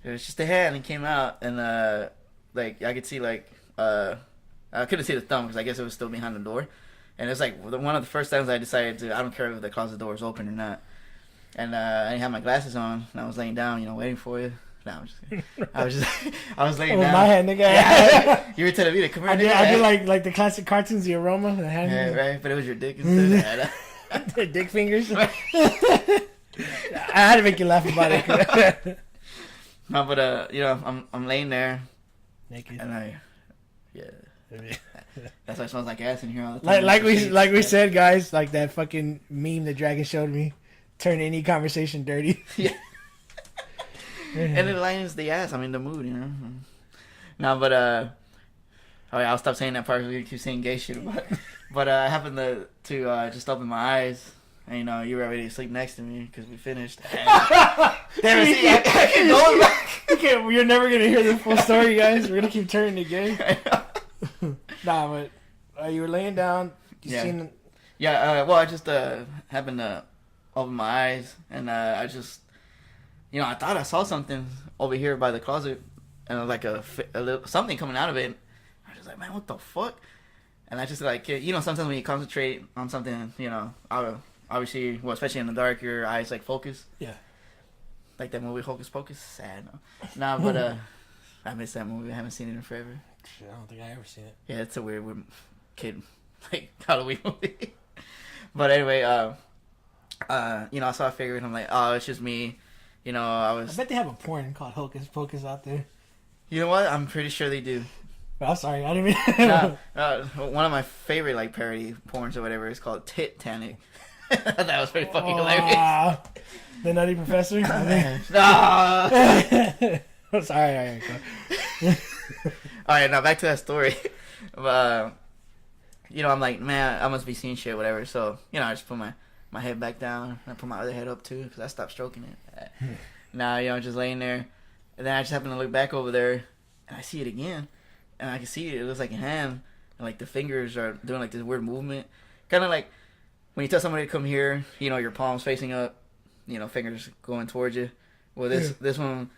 It was just a hand and came out, and like I could see I couldn't see the thumb because I guess it was still behind the door, and it's like one of the first times I decided I don't care if the closet door is open or not, and I didn't have my glasses on, and I was laying down, waiting for you. No, I'm just kidding. I was laying down. My hand, nigga. Yeah, you were telling me to come here. I did like the classic cartoons, the aroma, the hand. Yeah, right. But it was your dick instead. Dick fingers. I had to make you laugh about it. No, but I'm laying there naked, and that's why it smells like ass in here all the time. Like we said, guys, like that fucking meme that Dragon showed me, turn any conversation dirty. Yeah. And it lightens the ass. I mean, the mood, No, but Oh yeah, I'll stop saying that part because we keep saying gay shit about it. But I happened to just open my eyes, and you were ready to sleep next to me because we finished. Damn it, see, I keep going back. Okay, you're never gonna hear the full story, guys. We're gonna keep turning to gay. Nah, but you were laying down. You seen? Yeah. Well, I just happened to open my eyes, and I just, I thought I saw something over here by the closet, and like a little something coming out of it. I was just like, man, what the fuck? And I just like, sometimes when you concentrate on something, obviously, well, especially in the dark, your eyes like focus. Yeah. Like that movie Hocus Pocus. Sad. Nah, but I miss that movie. I haven't seen it in forever. Shit, I don't think I ever seen it. Yeah, it's a weird kid like Halloween movie. But anyway, so I figured, I'm like, oh, it's just me. I bet they have a porn called Hocus Pocus out there. You know what? I'm pretty sure they do. But I'm sorry, I didn't mean. One of my favorite like parody porns or whatever is called Titanic. That was pretty fucking hilarious. The Nutty Professor. No. I'm sorry. All right, go. All right, now back to that story. I'm like, man, I must be seeing shit, whatever. So, I just put my head back down. And I put my other head up, too, because I stopped stroking it. Now, just laying there. And then I just happen to look back over there, and I see it again. And I can see it. It looks like a hand. And, like, the fingers are doing, like, this weird movement. Kind of like when you tell somebody to come here, your palms facing up, fingers going towards you. Well, this one,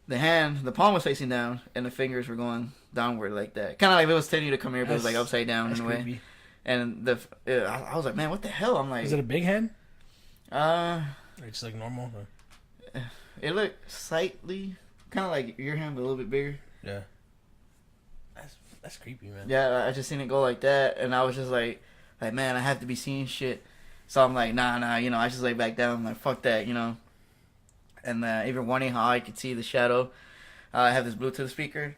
the palm was facing down, and the fingers were going downward like that. Kind of like it was telling you to come here, but it was like upside down in a way. Creepy. And I was like, man, what the hell? I'm like, is it a big hand? Or just like normal? Or? It looked slightly kind of like your hand, but a little bit bigger. Yeah. That's creepy, man. Yeah, I just seen it go like that, and I was just like, man, I have to be seeing shit. So I'm like, nah, I just lay back down. I'm like, fuck that, And even wondering how I could see the shadow. I have this Bluetooth speaker.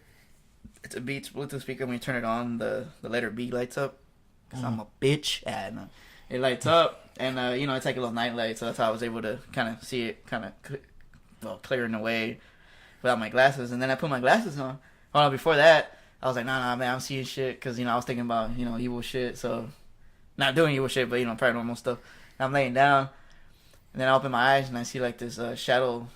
It's a Beats Bluetooth speaker. When you turn it on, the letter B lights up. Because I'm a bitch. No. It lights up, and, it's like a little night light, so that's how I was able to kind of see it kind of clearing away without my glasses. And then I put my glasses on. Well, before that, I was like, nah, man, I'm seeing shit. Because, I was thinking about, evil shit. So, not doing evil shit, but, paranormal stuff. And I'm laying down. And then I open my eyes, and I see, like, this shadow,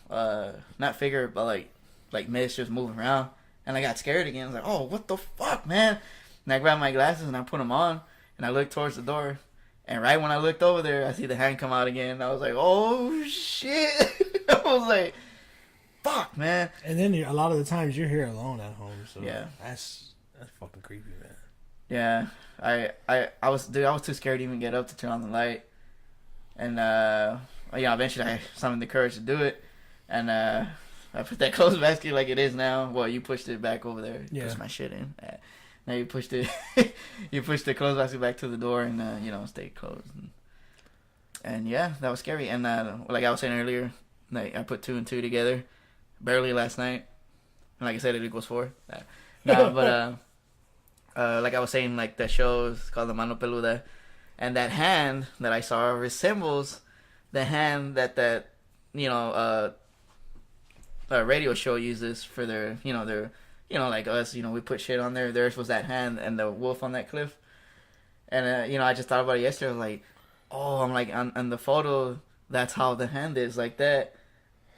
not figure, but, like mist just moving around. And I got scared again. I was like, oh, what the fuck, man? And I grabbed my glasses, and I put them on. And I looked towards the door. And right when I looked over there, I see the hand come out again. And I was like, oh, shit. I was like, fuck, man. And then a lot of the times you're here alone at home, so yeah, that's fucking creepy, man. Yeah, I was too scared to even get up to turn on the light, and eventually I summoned the courage to do it, and I put that clothes basket like it is now. Well, you pushed it back over there, pushed my shit in. Now you pushed it, you pushed the clothes basket back to the door, and stayed closed, and yeah, that was scary. And like I was saying earlier, like I put 2 and 2 together. Barely last night. And like I said, it equals 4. No, but like I was saying, like the show is called the Mano Peluda, and that hand that I saw resembles the hand that radio show uses for their like us, we put shit on there. Theirs was that hand and the wolf on that cliff. And I just thought about it yesterday. I was like, oh, I'm like on the photo, that's how the hand is, like that.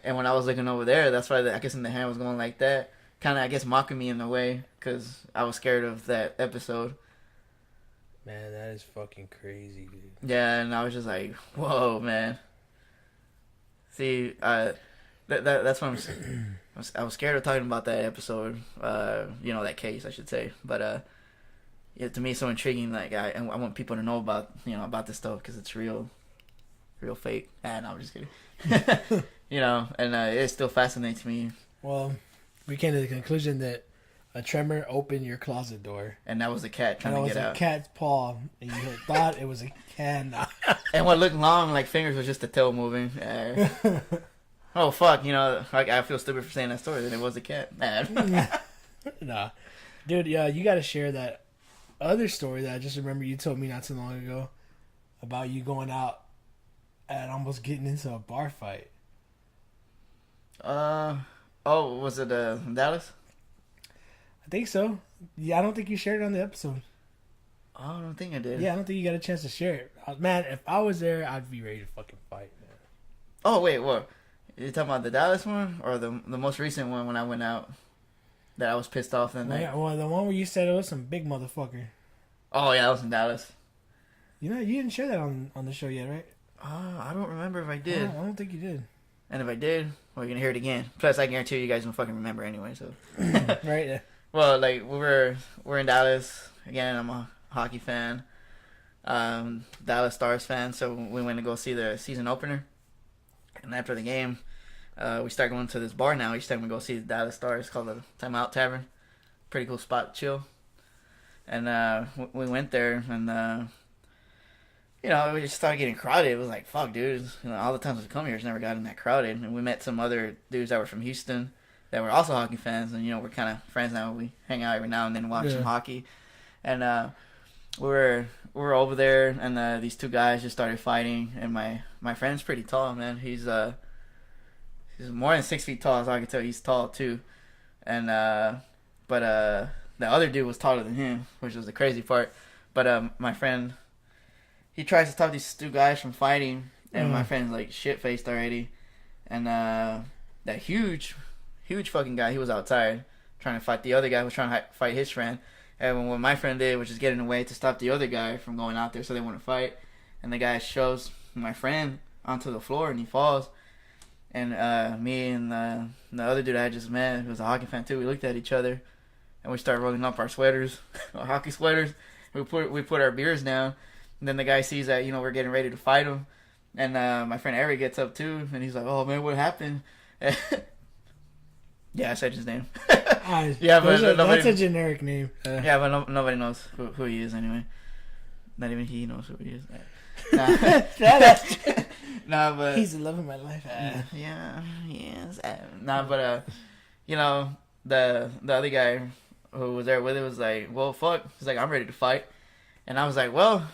And when I was looking over there, that's why I guess the hand was going like that. Kind of, I guess, mocking me in a way. Because I was scared of that episode. Man, that is fucking crazy, dude. Yeah, and I was just like, whoa, man. See, that's what I was scared of talking about that episode. That case, I should say. But, yeah, to me, it's so intriguing. Like, I want people to know about, about this stuff. Because it's real fake. No, I'm just kidding. And it still fascinates me. Well, we came to the conclusion that a tremor opened your closet door. And that was a cat trying to get out. It was a cat's paw. And you thought it was a cat. And what looked long like fingers was just the tail moving. Oh, fuck. I feel stupid for saying that story. That it was a cat. Nah. Dude, yeah, you got to share that other story that I just remember you told me not too long ago about you going out and almost getting into a bar fight. Was it Dallas? I think so. Yeah, I don't think you shared it on the episode. Oh, I don't think I did. Yeah, I don't think you got a chance to share it. Man, if I was there, I'd be ready to fucking fight, man. Oh wait, what? You talking about the Dallas one or the most recent one when I went out? That I was pissed off that night. Well, the one where you said it was some big motherfucker. Oh yeah, I was in Dallas. You know, you didn't share that on the show yet, right? I don't remember if I did. I don't think you did. And if I did, well, you're gonna hear it again. Plus, I guarantee you guys don't fucking remember anyway. So. Right. Yeah. Well, like we're in Dallas again. I'm a hockey fan, Dallas Stars fan. So we went to go see the season opener, and after the game, we start going to this bar now. Each time we go see the Dallas Stars, called the Timeout Tavern. Pretty cool spot to chill. And we went there, and you know, we just started getting crowded. It was like, fuck, dude. You know, all the times we come here, it's never gotten that crowded. And we met some other dudes that were from Houston that were also hockey fans, and you know, we're kind of friends now. We hang out every now and then and watch some hockey. And we were over there, and these two guys just started fighting. And my friend's pretty tall, man. He's more than 6 feet tall, so I can tell he's tall too. And but the other dude was taller than him, which was the crazy part. But my friend, he tries to stop these two guys from fighting, and my friend's like shit faced already. And that huge fucking guy, he was outside trying to fight the other guy who was trying to fight his friend. And what my friend did was just get in the way to stop the other guy from going out there so they wouldn't fight. And the guy shoves my friend onto the floor and he falls. And me and the other dude I had just met, who was a hockey fan too, we looked at each other and we started rolling up our sweaters, our hockey sweaters. We put our beers down. And then the guy sees that, you know, we're getting ready to fight him. And my friend Eric gets up too, and he's like, "Oh man, what happened?" Yeah, I said his name. Yeah, but that's a generic name. Yeah, but nobody knows who he is anyway. Not even he knows who he is. Nah, but he's the love of my life. Yeah, yes. Nah, but you know, the other guy who was there with it was like, "Well, fuck." He's like, "I'm ready to fight," and I was like, "Well,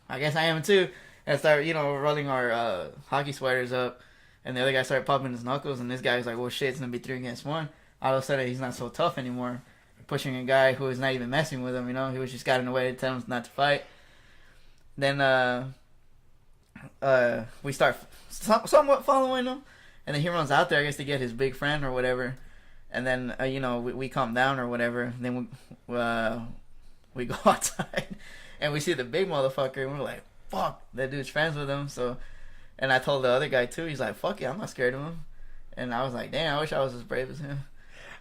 I guess I am too." And started, you know, rolling our hockey sweaters up, and the other guy started popping his knuckles, and this guy was like, "Well, shit, it's gonna be 3 against 1." All of a sudden, he's not so tough anymore, pushing a guy who was not even messing with him. You know, he was just got in the way to tell him not to fight. Then we start somewhat following him, and then he runs out there, I guess, to get his big friend or whatever. And then you know, we calm down or whatever. And then we go outside, and we see the big motherfucker, and we're like, "Fuck, that dude's friends with him." So, and I told the other guy too. He's like, "Fuck yeah, I'm not scared of him." And I was like, "Damn, I wish I was as brave as him."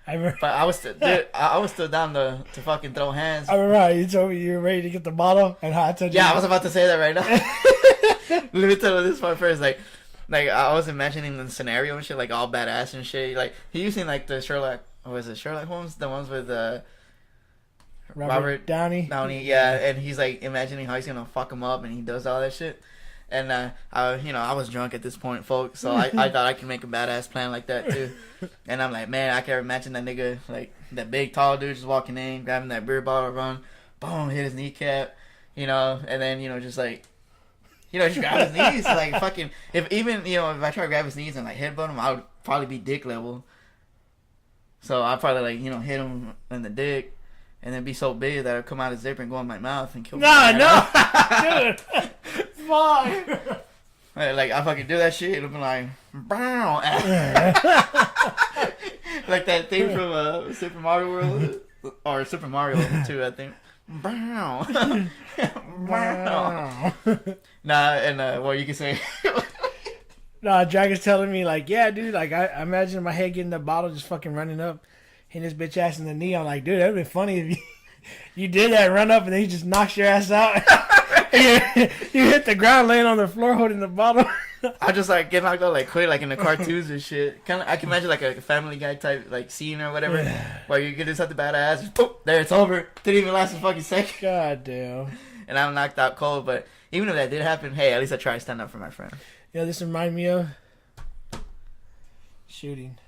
But I was still, dude, I was still down to fucking throw hands. I remember how you told me you were ready to get the bottle, and how I told you. Yeah, I was about to say that right now. Let me tell you this part first. Like I was imagining the scenario and shit, like all badass and shit. Like he using like the Sherlock, what was it, Sherlock Holmes, the ones with Robert Downey. Yeah, and he's like imagining how he's gonna fuck him up, and he does all that shit. And I was drunk at this point, folks, so I thought I could make a badass plan like that too. And I'm like, man, I can imagine that nigga, like that big tall dude just walking in, grabbing that beer bottle, run, boom, hit his kneecap, you know, and then just like, just grab his knees, like fucking. If I try to grab his knees and like headbutt him, I would probably be dick level. So I'd probably like hit him in the dick. And then be so big that it'll come out of zipper and go in my mouth and kill me. No, dude. Fuck. Like, I fucking do that shit, it'll be like, brown. Like that thing from Super Mario World, or Super Mario 2, I think. Brown. Brown. Nah, and what you can say. Nah, Dragon's telling me, like, yeah, dude, like, I imagine in my head getting the bottle just fucking running up. Hitting his bitch ass in the knee. I'm like, dude, that'd been funny if you did that, run up, and then he just knocks your ass out. You hit the ground laying on the floor holding the bottle. I just like get knocked out like quick, like in the cartoons and shit. Kind of, I can imagine like a Family Guy type like scene or whatever, where you get something badass, boom, there it's over. Didn't even last a fucking second. God damn. And I'm knocked out cold. But even if that did happen, hey, at least I try to stand up for my friend. You know, this reminds me of shooting.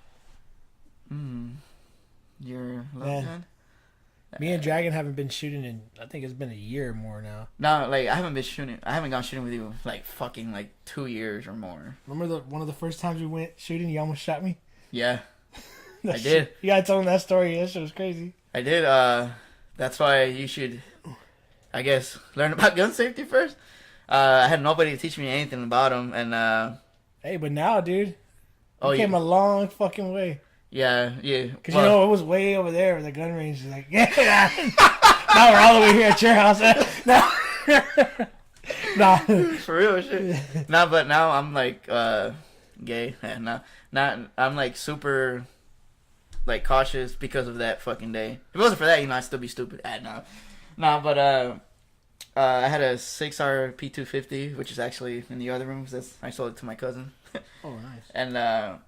Your left hand? Me and Dragon haven't been shooting in, I think it's been a year or more now. No, like I haven't been shooting. I haven't gone shooting with you like fucking like 2 years or more. Remember one of the first times we went shooting, you almost shot me? Yeah, I did. You gotta tell him that story. That shit was crazy. I did. That's why you should, I guess, learn about gun safety first. I had nobody to teach me anything about them, and Hey, but now, dude, oh, you came a long fucking way. yeah. Because, you know, it was way over there where the gun range is like, yeah. Now we're all the way here at your house. Nah. For real shit. Nah, but now I'm like gay. Nah, not I'm like super like cautious because of that fucking day. If it wasn't for that, you know, I'd still be stupid. Nah, but I had a 6R P250, which is actually in the other rooms. I sold it to my cousin. Oh, nice. And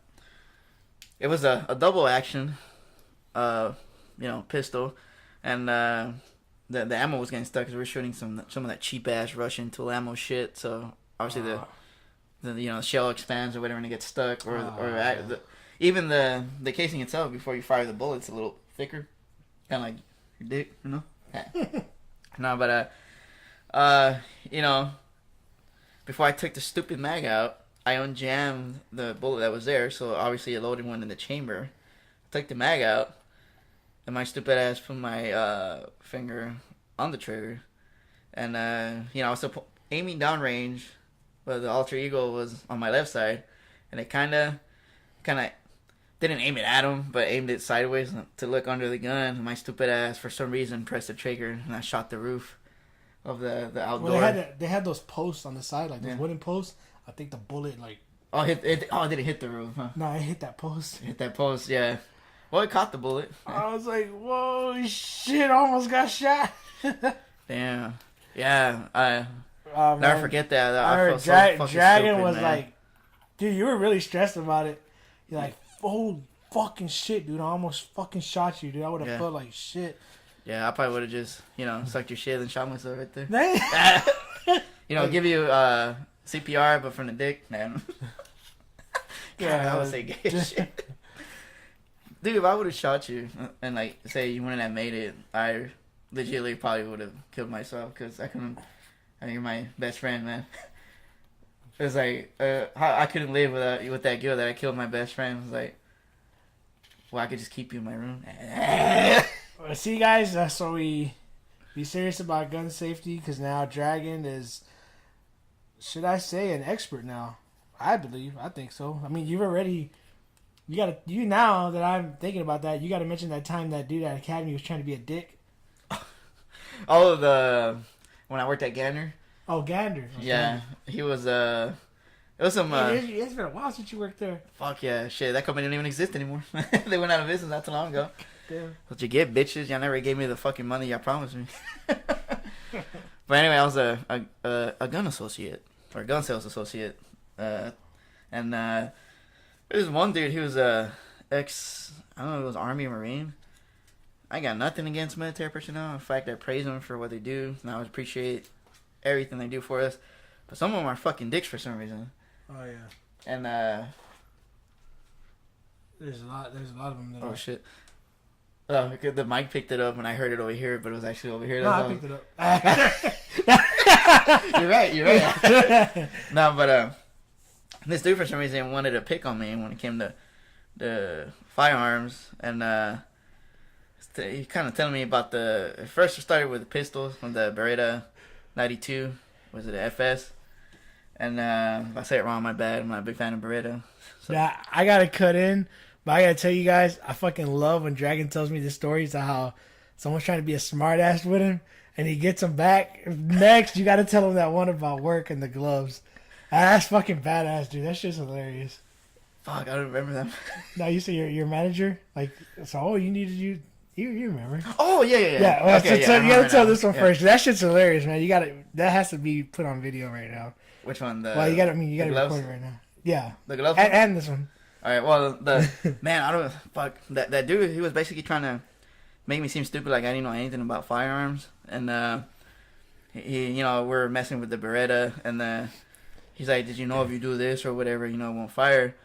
it was a double action, pistol, and the ammo was getting stuck because we were shooting some of that cheap ass Russian tool ammo shit. So obviously the shell expands or whatever and it gets stuck, even the casing itself before you fire the bullet's a little thicker, kind of like your dick, you know. No, but before I took the stupid mag out, I unjammed the bullet that was there, so obviously it loaded one in the chamber. I took the mag out, and my stupid ass put my finger on the trigger. And, I was still aiming downrange, but the Alter Ego was on my left side, and it kind of didn't aim it at him, but aimed it sideways to look under the gun. And my stupid ass, for some reason, pressed the trigger, and I shot the roof of the outdoor. Well, they had those posts on the side, like those wooden posts. I think the bullet, like... it didn't hit the roof, huh? No, it hit that post. Hit that post, yeah. Well, it caught the bullet. I was like, whoa, shit, I almost got shot. Damn. Yeah, never man. forget that. I heard Dragon stupid, was man. Like, dude, you were really stressed about it. You're like, oh, fucking shit, dude, I almost fucking shot you, dude. I would have felt like shit. Yeah, I probably would have just, sucked your shit and shot myself right there. Give you CPR, but from the dick, man. Yeah, I would say gay shit. Dude, if I would have shot you and, like, say you wouldn't have made it, I legitimately probably would have killed myself because I couldn't. You're my best friend, man. It was like, I couldn't live with that guilt that I killed my best friend. It was like, well, I could just keep you in my room. See, guys, so we be serious about gun safety because now Dragon is, should I say, an expert now. I think so. I mean, now that I'm thinking about that, you got to mention that time that dude at Academy was trying to be a dick. When I worked at Gander. Oh, Gander. Okay. Yeah, he was, it was some, it's been a while since you worked there. Fuck yeah, shit, that company didn't even exist anymore. They went out of business not too long ago. Damn. What you get, bitches? Y'all never gave me the fucking money y'all promised me. But anyway, I was a gun associate, or gun sales associate. And there's one dude, he was I don't know if it was Army or Marine. I got nothing against military personnel. In fact, I praise them for what they do, and I always appreciate everything they do for us. But some of them are fucking dicks for some reason. Oh yeah. And there's a lot of them. Oh shit. Oh, the mic picked it up and I heard it over here, but it was actually over here. No, I picked it up. You're right. No, but this dude for some reason wanted to pick on me when it came to the firearms, and he kind of telling me about first it started with the pistols from the Beretta 92. Was it a FS? And if I say it wrong, my bad. I'm not a big fan of Beretta. So. Yeah, I gotta cut in, but I gotta tell you guys, I fucking love when Dragon tells me the stories of how someone's trying to be a smart ass with him, and he gets him back. Next, you gotta tell him that one about work and the gloves. That's fucking badass, dude. That shit's hilarious. Fuck, I don't remember that. No, you say your manager, like, so you needed you remember? Oh yeah. Yeah, well, okay, so you gotta tell this one yeah. first. That shit's hilarious, man. That has to be put on video right now. Which one? Well, you gotta record it right now. Yeah, the gloves and this one. All right. Well, man, I don't fuck that dude. He was basically trying to make me seem stupid, like I didn't know anything about firearms, and he we're messing with the Beretta, and he's like, "Did you know if you do this or whatever, it won't fire?"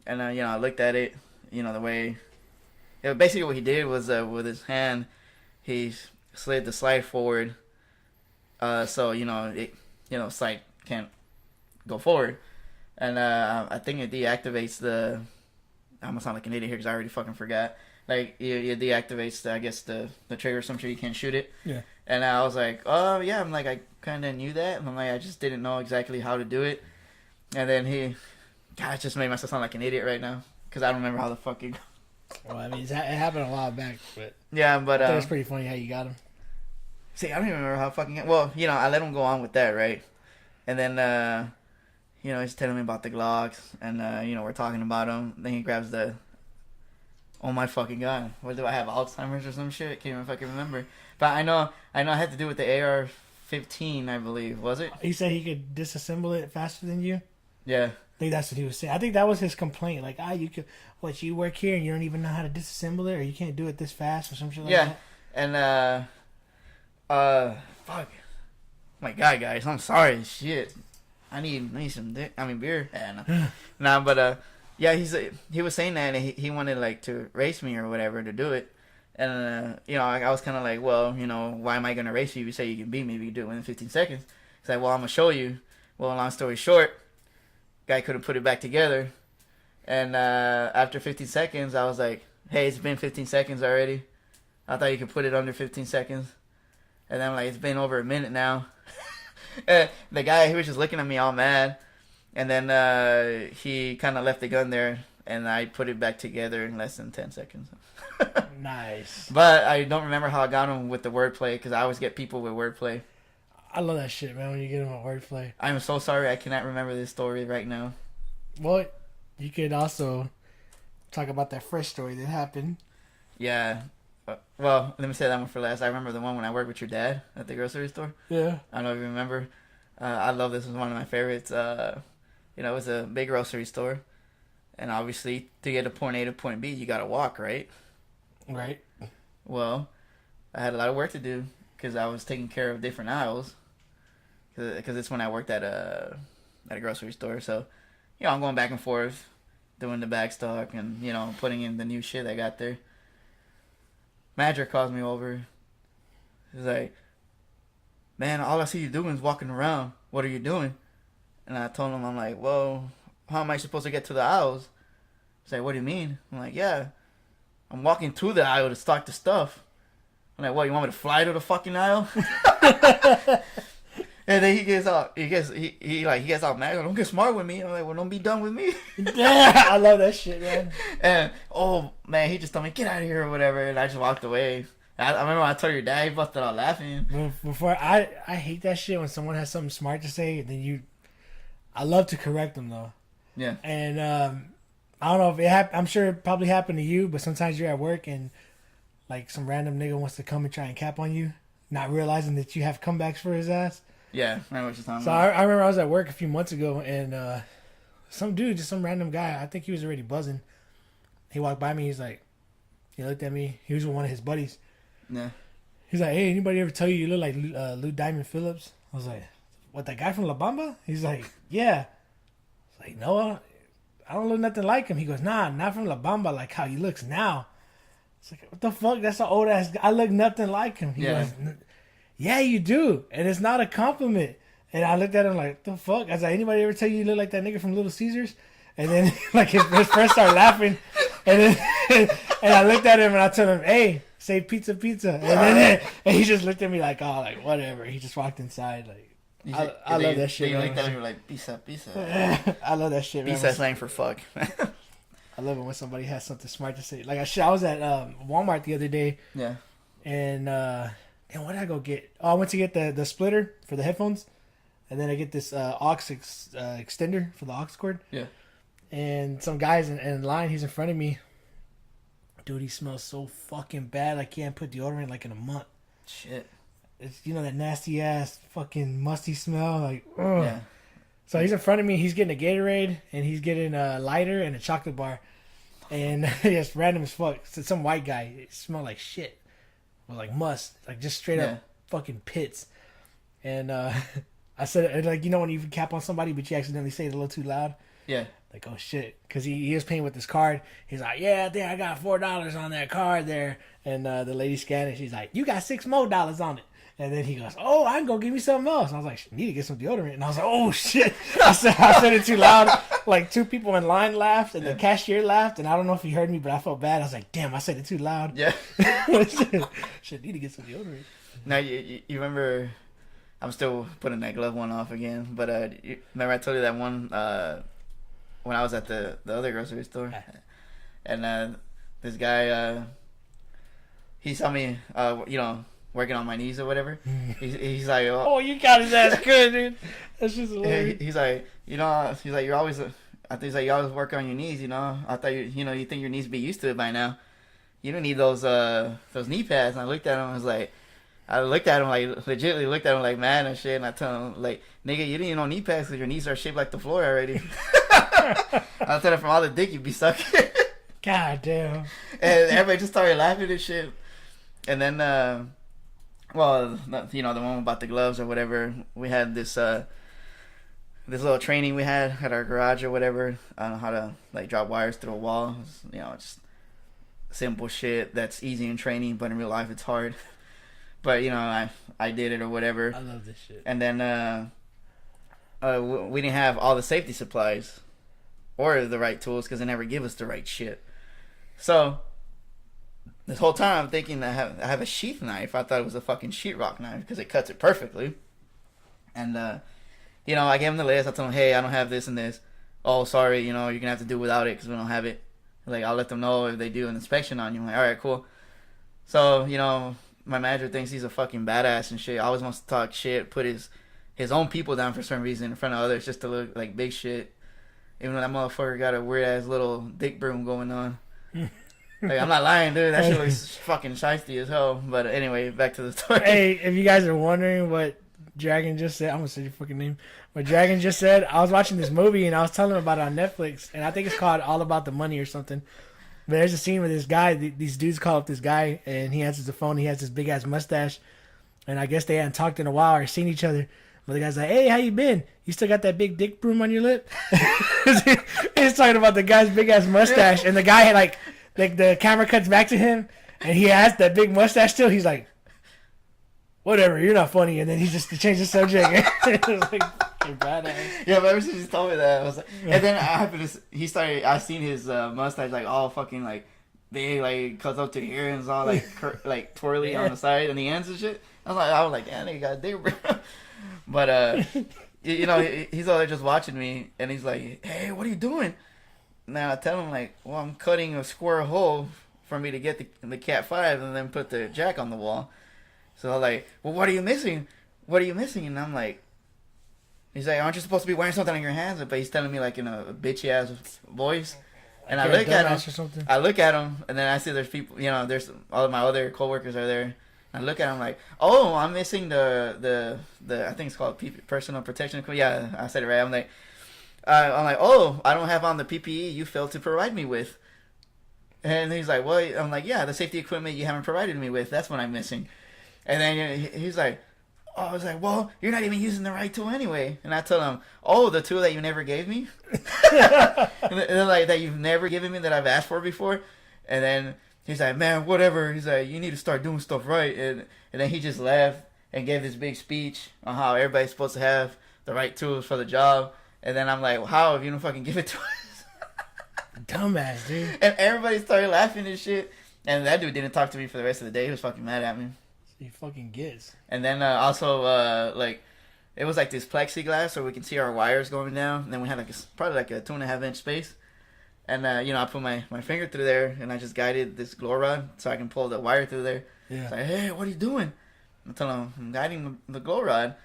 And I looked at it, the way. Basically, what he did was with his hand, he slid the slide forward, so slide can't go forward, and I think it deactivates the. I'm gonna sound like an idiot here because I already fucking forgot. Like it deactivates I guess the trigger or some shit. You can't shoot it. Yeah. And I was like, oh yeah. I'm like, I kind of knew that. And I'm like, I just didn't know exactly how to do it. And then God, it just made myself sound like an idiot right now because I don't remember how the fuck it. Well, I mean, it happened a while back, but Yeah, but that was pretty funny how you got him. see, I don't even remember how fucking. Well, I let him go on with that, right? And then he's telling me about the Glocks, and we're talking about them. Then he grabs the. Oh my fucking god! What do I have? Alzheimer's or some shit? Can't even fucking remember. But I know I had to do with the AR-15, I believe. Was it? He said he could disassemble it faster than you. Yeah. I think that's what he was saying. I think that was his complaint. Like, you work here and you don't even know how to disassemble it, or you can't do it this fast, or some shit like that. Yeah, and fuck. My god, guys, I'm sorry. Shit, I need some beer. Yeah, no. Nah, but yeah, he was saying that, and he wanted like to race me or whatever to do it, and I was kind of like, well, why am I gonna race you? You say you can beat me, you can do it within 15 seconds. He's like, well, I'm gonna show you. Well, long story short. Guy couldn't put it back together, and after 15 seconds I was like, hey, it's been 15 seconds already. I thought you could put it under 15 seconds. And then I'm like, it's been over a minute now. The guy, he was just looking at me all mad, and then he kind of left the gun there, and I put it back together in less than 10 seconds. Nice. But I don't remember how I got him with the wordplay, because I always get people with wordplay. I love that shit, man, when you get him a wordplay. I'm so sorry I cannot remember this story right now. Well, you could also talk about that fresh story that happened. Yeah. Well, let me say that one for last. I remember the one when I worked with your dad at the grocery store. Yeah. I don't know if you remember. I love this. It was one of my favorites. It was a big grocery store. And obviously, to get to point A to point B, you got to walk, right? Right. Well, I had a lot of work to do because I was taking care of different aisles. Because it's when I worked at a grocery store. So, I'm going back and forth, doing the back stock and, putting in the new shit I got there. Manager calls me over. He's like, man, all I see you doing is walking around. What are you doing? And I told him, I'm like, well, how am I supposed to get to the aisles? He's like, what do you mean? I'm like, yeah, I'm walking to the aisle to stock the stuff. I'm like, what, you want me to fly to the fucking aisle? And then he gets all mad. Don't get smart with me. I'm like, well, don't be done with me. Yeah, I love that shit, man. And oh man, he just told me get out of here or whatever, and I just walked away. I remember when I told your dad, he busted out laughing. Before I hate that shit when someone has something smart to say, and then I love to correct them though. Yeah. And I don't know if it happened. I'm sure it probably happened to you, but sometimes you're at work and like some random nigga wants to come and try and cap on you, not realizing that you have comebacks for his ass. Yeah, I know what you're talking so about. I remember I was at work a few months ago, and some dude, just some random guy, I think he was already buzzing. He walked by me. He's like, he looked at me. He was with one of his buddies. Yeah. He's like, hey, anybody ever tell you look like Lou Diamond Phillips? I was like, what, that guy from La Bamba? He's like, yeah. I was like, no, I don't look nothing like him. He goes, nah, not from La Bamba, like how he looks now. It's like, what the fuck? That's an old ass guy. I look nothing like him. He goes, yeah, you do. And it's not a compliment. And I looked at him like, the fuck? I was like, anybody ever tell you look like that nigga from Little Caesars? And then like his friends started laughing. And then and I looked at him and I told him, hey, say pizza. And he just looked at me like, oh, like whatever. He just walked inside. Like, I love that shit. You Man. looked at him and you were like, pizza. I love that shit. Pizza slang for fuck. I love it when somebody has something smart to say. Like I was at Walmart the other day. Yeah. And damn, what did I go get? Oh, I went to get the splitter for the headphones, and then I get this aux extender for the aux cord. Yeah. And some guy's in line. He's in front of me. Dude, he smells so fucking bad. I can't put deodorant like in a month. Shit. It's that nasty ass fucking musty smell. Like, ugh. Yeah. So he's in front of me. He's getting a Gatorade and he's getting a lighter and a chocolate bar, and it's random as fuck. So some white guy. It smelled like shit. Well, like must, like just straight up fucking pits. And I said, like, when you cap on somebody, but you accidentally say it a little too loud. Yeah. Like, oh shit, because he was paying with his card. He's like, yeah, I think I got $4 on that card there. And the lady scanned it. She's like, you got $6 more on it. And then he goes, oh, I can go give me something else. And I was like, you need to get some deodorant. And I was like, oh shit. I said it too loud. like 2 people in line laughed and the cashier laughed, and I don't know if he heard me, but I felt bad. I was like, damn, I said it too loud. Yeah. Should need to get some deodorant. Now you remember? I'm still putting that glove one off again, but remember I told you that one when I was at the other grocery store, and this guy he saw me working on my knees or whatever. He's like, oh, you got his ass good, dude. That's just hilarious. He's like, you're always. I think he's like, you always work on your knees. I thought you think your knees be used to it by now. You don't need those knee pads. And I looked at him. Legitimately looked at him like mad and shit. And I told him like, nigga, you didn't need no knee pads because your knees are shaped like the floor already. I told him from all the dick you be sucking. God damn. And everybody just started laughing and shit. And then, the one about the gloves or whatever, we had this little training we had at our garage or whatever on how to like drop wires through a wall. Just simple shit that's easy in training, but in real life it's hard. But I did it or whatever. I love this shit. And then we didn't have all the safety supplies or the right tools because they never give us the right shit. So this whole time I'm thinking I have a sheath knife. I thought it was a fucking sheetrock knife because it cuts it perfectly. And I gave him the list. I told him, hey, I don't have this and this. Oh, sorry, you're gonna have to do without it because we don't have it. Like, I'll let them know if they do an inspection on you. I'm like, all right, cool. So my manager thinks he's a fucking badass and shit. Always wants to talk shit, put his own people down for some reason in front of others just to look like big shit. Even though that motherfucker got a weird ass little dick broom going on. Like, I'm not lying, dude. That shit looks fucking shiesty as hell. But anyway, back to the story. Hey, if you guys are wondering what Dragon just said, I'm gonna say your fucking name. What Dragon just said, I was watching this movie and I was telling him about it on Netflix, and I think it's called All About the Money or something. But there's a scene where this guy, these dudes call up this guy, and he answers the phone. He has this big ass mustache, and I guess they hadn't talked in a while or seen each other. But the guy's like, "Hey, how you been? You still got that big dick broom on your lip?" He's talking about the guy's big ass mustache, and the guy had like the camera cuts back to him, and he has that big mustache still. He's like, "Whatever, you're not funny," and then he just changed the subject. It was like, you're badass. Yeah, but ever since he told me that, I was like, and then I seen his mustache like all fucking like big, like cuts up to here and it's all like like twirly on the side and the ends and shit. I was like, damn, nigga got a dick, bro. But he's all there just watching me, and he's like, hey, what are you doing? Now I tell him like, well, I'm cutting a square hole for me to get the Cat 5 and then put the jack on the wall. So I'm like, well, what are you missing? What are you missing? And I'm like, he's like, aren't you supposed to be wearing something on your hands? But he's telling me like in a bitchy ass voice. And I look at him, and then I see there's people, there's all of my other coworkers are there. I look at him like, oh, I'm missing the I think it's called personal protection. Yeah, I said it right. I'm like, oh, I don't have on the PPE you failed to provide me with. And he's like, well, I'm like, yeah, the safety equipment you haven't provided me with. That's what I'm missing. And then he's like, oh, I was like, well, you're not even using the right tool anyway. And I told him, oh, the tool that you never gave me? and like, that you've never given me that I've asked for before? And then he's like, man, whatever. He's like, you need to start doing stuff right. And then he just laughed and gave this big speech on how everybody's supposed to have the right tools for the job. And then I'm like, well, how if you don't fucking give it to us? Dumbass, dude. And everybody started laughing and shit. And that dude didn't talk to me for the rest of the day. He was fucking mad at me. He fucking gets. And then also, like, it was like this plexiglass so we can see our wires going down. And then we had probably like a 2.5 inch space. And, I put my finger through there and I just guided this glow rod so I can pull the wire through there. Yeah. It's like, hey, what are you doing? I tell him, I'm guiding the glow rod.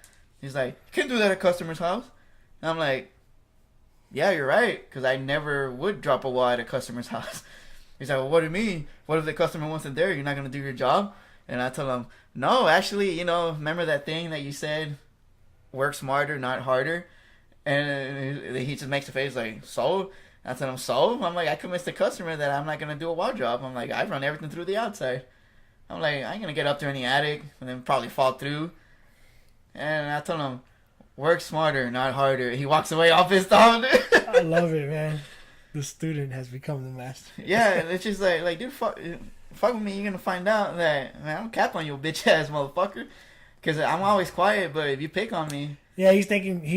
He's like, you can't do that at a customer's house. And I'm like, yeah, you're right. Because I never would drop a wire at a customer's house. He's like, well, what do you mean? What if the customer wasn't there? You're not going to do your job? And I tell him, no, actually, remember that thing that you said, work smarter, not harder? And he just makes a face like, so? I tell him, so? I'm like, I convinced the customer that I'm not going to do a wall job. I'm like, I run everything through the outside. I'm like, I ain't going to get up there in the attic and then probably fall through. And I tell him, work smarter, not harder. He walks away all pissed off. I love it, man. The student has become the master. Yeah, it's just like, dude, fuck with me, you're gonna find out that, man, I'm cap on you, bitch ass motherfucker. Because I'm always quiet, but if you pick on me, Yeah, he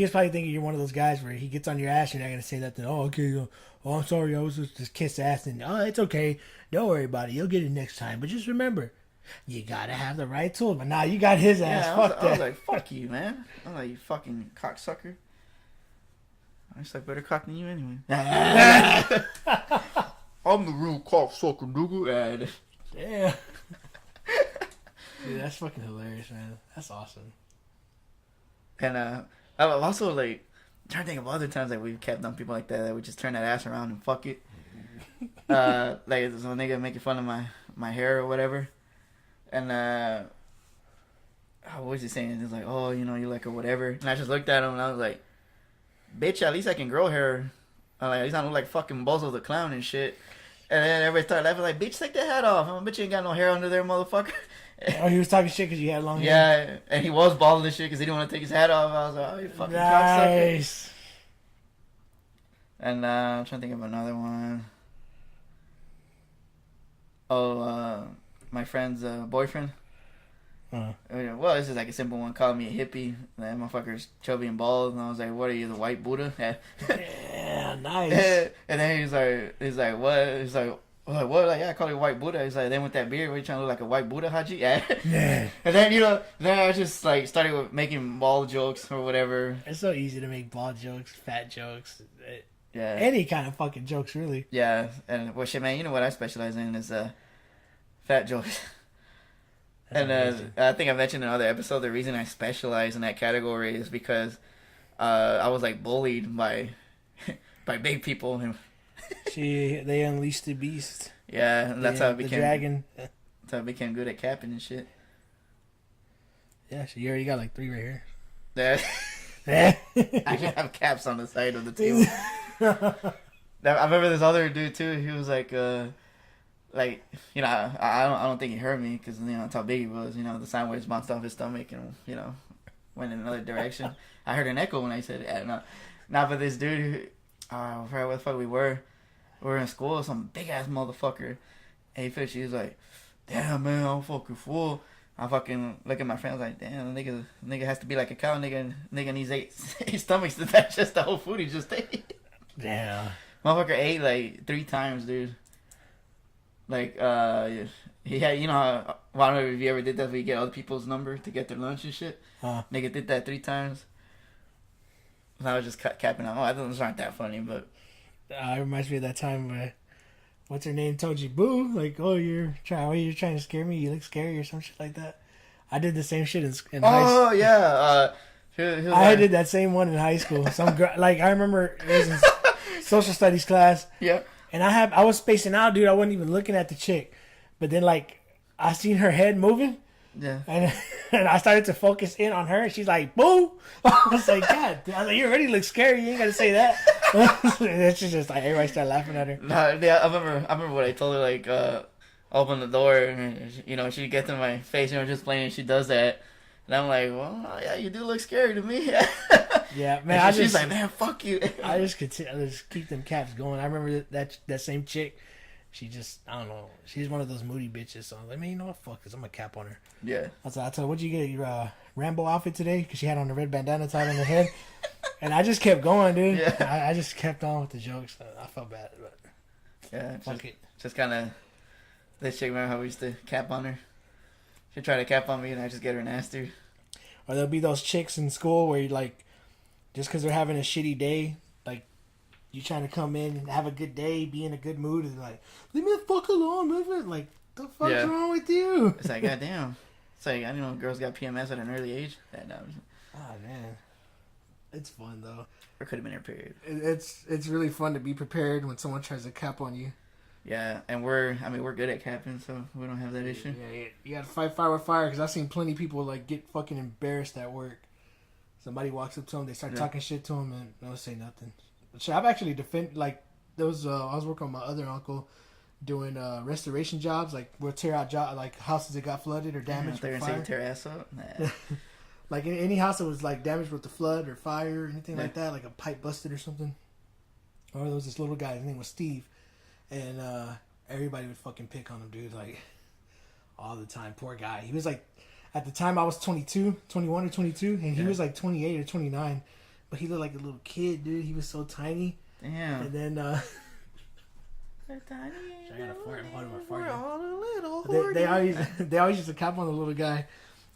was probably thinking you're one of those guys where he gets on your ass, you're not gonna say nothing. Oh, okay. Oh, I'm sorry. I was just kiss ass, and oh, it's okay. Don't worry about it. You'll get it next time. But just remember, you gotta have the right tools. But now you got his ass. Yeah, Fuck that. I was like, fuck you, man. I was like, you fucking cocksucker. I suck better cock than you anyway. I'm the real cocksucker, nigga. Yeah. Dude, that's fucking hilarious, man. That's awesome. And I'm also like trying to think of other times that we've kept on people like that we just turn that ass around and fuck it. Like some nigga making fun of my hair or whatever, and what was he saying? He's like, oh, you know, you like or whatever, and I just looked at him and I was like, bitch, at least I can grow hair. I'm like, at least I don't look like fucking Bozo the Clown and shit. And then everybody started laughing like, bitch, take that hat off. I bet you ain't got no hair under there, motherfucker. Oh, he was talking shit because you had long hair? Yeah, and he was bald and shit because he didn't want to take his hat off. I was like, oh, you fucking cocksucker. Nice. And I'm trying to think of another one. Oh, my friend's boyfriend. Uh-huh. Well, this is like a simple one. Called me a hippie. That motherfucker's chubby and bald. And I was like, what are you, the white Buddha? Yeah, nice. And then he's like, what? He's like, what? Like, yeah, I call you white Buddha. He's like, then with that beard, what, you trying to look like a white Buddha, Haji? Yeah. Yeah. And then, you know, then I just like started with making bald jokes or whatever. It's so easy to make bald jokes, fat jokes, Yeah. any kind of fucking jokes, really. Yeah. And, well, shit, man, you know what I specialize in is fat jokes. And I think I mentioned in another episode, the reason I specialize in that category is because I was like bullied by big people. And they unleashed the beast. yeah, and that's how I became the dragon. That's how I became good at capping and shit. Yeah, so you already got like 3 right here. Yeah. I should have caps on the side of the table. I remember this other dude too. He was like, you know, I don't think he heard me because, you know, that's how big he was. You know, the sound waves bounced off his stomach and, you know, went in another direction. I heard an echo when I said, yeah, no, but this dude, I forgot what the fuck we were. We were in school, some big ass motherfucker. And he was like, damn, man, I'm fucking full. I fucking look at my friends like, damn, nigga has to be like a cow. Nigga needs 8 stomachs to digest the whole food he just ate. Yeah. Motherfucker ate like 3 times, dude. Like, he had, you know, I don't know if you ever did that where you get other people's number to get their lunch and shit. Nigga did that 3 times. And I was just capping out. Oh, I thought those aren't that funny, but. It reminds me of that time where, what's her name, told you, boo, like, oh, you're trying to scare me, you look scary or some shit like that. I did the same shit in high school. Oh, yeah. I did that same one in high school. Some like, I remember it was in social studies class. Yeah. And I was spacing out, dude. I wasn't even looking at the chick. But then, like, I seen her head moving. Yeah. And I started to focus in on her. And she's like, boo. I was like, God. I was like, you already look scary. You ain't got to say that. And she's just like, everybody started laughing at her. No, yeah, I remember what I told her, like, open the door. And, you know, she gets in my face, you know, just playing. And she does that. And I'm like, well, yeah, you do look scary to me. Yeah, man. She's like, man, fuck you. I just keep them caps going. I remember that same chick. She just, I don't know. She's one of those moody bitches. So I was like, man, you know what? Fuck this. I'm going to cap on her. Yeah. I told her, what'd you get? Your Rambo outfit today? Because she had on the red bandana tied on her head. And I just kept going, dude. Yeah. I just kept on with the jokes. I felt bad. But yeah. Fuck it. Just kind of, this chick, remember how we used to cap on her? She'd try to cap on me and I just get her nasty. Or there'll be those chicks in school where you like, just because they're having a shitty day, like, you trying to come in and have a good day, be in a good mood, and like, leave me the fuck alone, man. Like, the fuck's wrong with you? It's like, goddamn. It's like, I didn't know girls got PMS at an early age. Oh, man. It's fun, though. Or could have been her period. It's really fun to be prepared when someone tries to cap on you. Yeah, and we're good at capping, so we don't have that issue. Yeah, you gotta fight fire with fire, because I've seen plenty of people, like, get fucking embarrassed at work. Somebody walks up to them, they start talking shit to them, and they'll say nothing. So I've actually like, there was, I was working with my other uncle doing restoration jobs, like, we'll tear out like houses that got flooded or damaged by fire. Tear ass up? Nah. Like, any house that was, like, damaged with the flood or fire or anything like that, like a pipe busted or something. Or there was this little guy, his name was Steve, and everybody would fucking pick on him, dude, like, all the time. Poor guy. He was, like, at the time I was 21 or 22, and he was like 28 or 29, but he looked like a little kid, dude. He was so tiny. Damn. And then They're tiny. I got a fart. We're all a little they always used to cap on the little guy.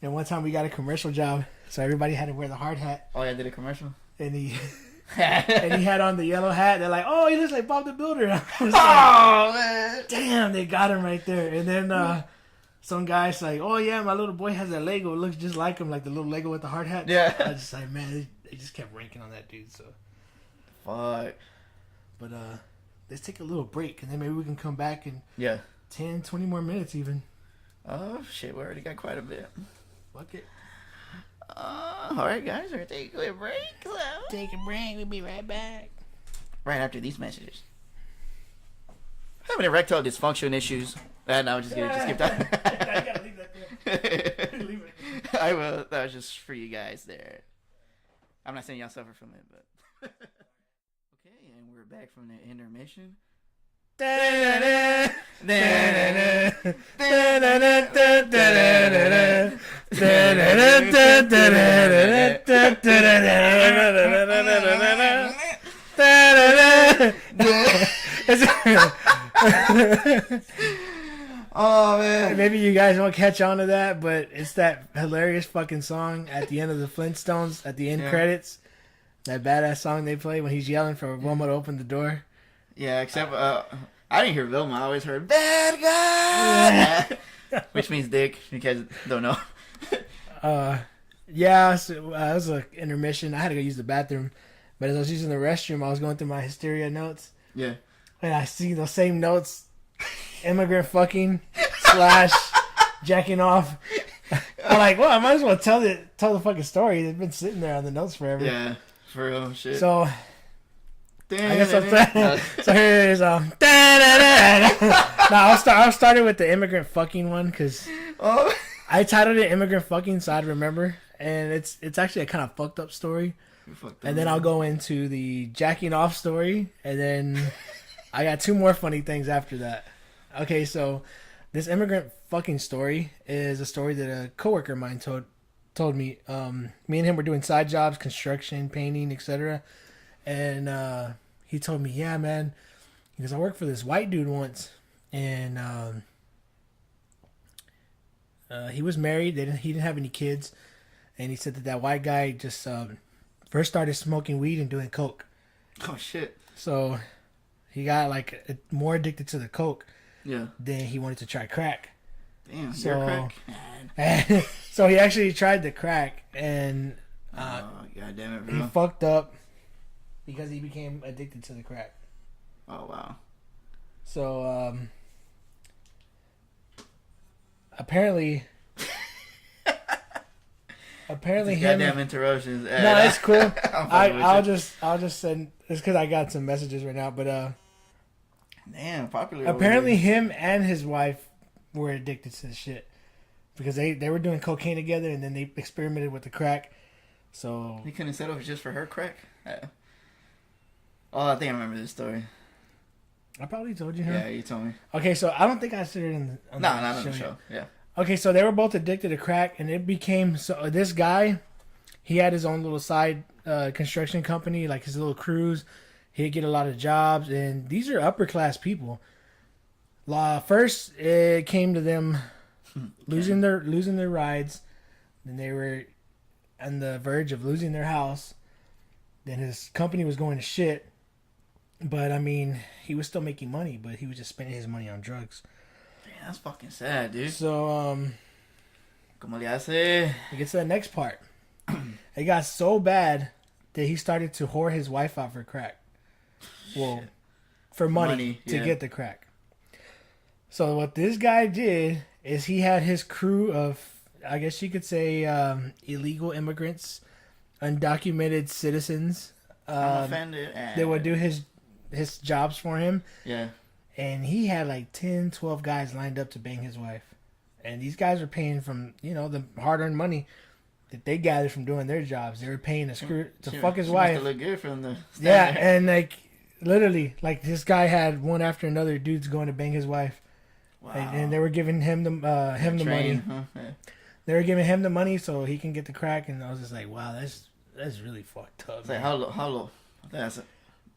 And one time we got a commercial job, so everybody had to wear the hard hat. Oh, yeah, did a commercial? And he and he had on the yellow hat. They're like, "Oh, he looks like Bob the Builder." I was Oh, like, man. damn, they got him right there. And then some guy's like, "Oh yeah, my little boy has that Lego. It looks just like him, like the little Lego with the hard hat." Yeah. I was just like, man, they just kept ranking on that dude. So, Fuck. but let's take a little break, and then maybe we can come back in Yeah. 10, 20 more minutes even. Oh, shit, we already got quite a bit. Fuck it. Alright, guys, we're going to take a quick break. So. Take a break. We'll be right back. Right after these messages. Having erectile dysfunction issues. No, I'm just kidding. Just skip that. I gotta leave that there. Leave it. I will. That was just for you guys there. I'm not saying y'all suffer from it, but. Okay, and we're back from the intermission. Oh man. Maybe you guys won't catch on to that, but it's that hilarious fucking song at the end of the Flintstones at the end credits. That badass song they play when he's yelling for Wilma to open the door. Yeah, except I didn't hear Vilma. I always heard bad guy, which means dick. If you guys don't know. Yeah, so, it was an intermission. I had to go use the bathroom, but as I was using the restroom, I was going through my Hysteria notes. Yeah. And I see those same notes, immigrant fucking / jacking off. I'm like, well, I might as well tell the fucking story. It's been sitting there on the notes forever. Yeah, for real shit. So I guess so here it is. No, I'll start it with the immigrant fucking one because I titled it "Immigrant Fucking" so I'd remember, and it's actually a kind of fucked up story. And then I'll go into the jacking off story, and then I got 2 more funny things after that. Okay, so this immigrant fucking story is a story that a coworker of mine told me. Me and him were doing side jobs, construction, painting, etc. And he told me, yeah, man, because I worked for this white dude once, and he was married. He didn't have any kids, and he said that white guy just first started smoking weed and doing coke. Oh shit! So he got like more addicted to the coke. Yeah. Then he wanted to try crack. Damn, So- you're crack. So he actually tried the crack, and Oh god damn it, he bro! fucked up because he became addicted to the crack. Oh wow. So apparently These him. goddamn interruptions. No, it's cool. I'll just. just send. It's because I got some messages right now, but Damn, popular. apparently him and his wife were addicted to the shit because they were doing cocaine together, and then they experimented with the crack. So He couldn't settle just for her crack. Oh, I think I remember this story. I probably told you. Huh? Yeah, you told me. Okay, so I don't think I said it in the No, not on the yet. show. Yeah. Okay, so they were both addicted to crack, and it became so. This guy, he had his own little side construction company, like his little crews. He'd get a lot of jobs, and these are upper class people. First, it came to them losing their rides. Then they were on the verge of losing their house. Then his company was going to shit. But I mean, he was still making money, but he was just spending his money on drugs. Damn, that's fucking sad, dude. So Como le hace? we get to the next part. It got so bad that he started to whore his wife out for crack. Well, for money to yeah. get the crack. So what this guy did is he had his crew of, I guess you could say, illegal immigrants, undocumented citizens. I'm offended. They would do his jobs for him. Yeah. And he had like 10, 12 guys lined up to bang his wife. And these guys were paying from, the hard-earned money that they gathered from doing their jobs. They were paying to fuck his wife. Look good from the Yeah, there. and like literally, like this guy had one after another dudes going to bang his wife. Wow. And they were giving him the money. Train, huh? Yeah. They were giving him the money so he can get the crack, and I was just like, wow, that's really fucked up. It's like, how low?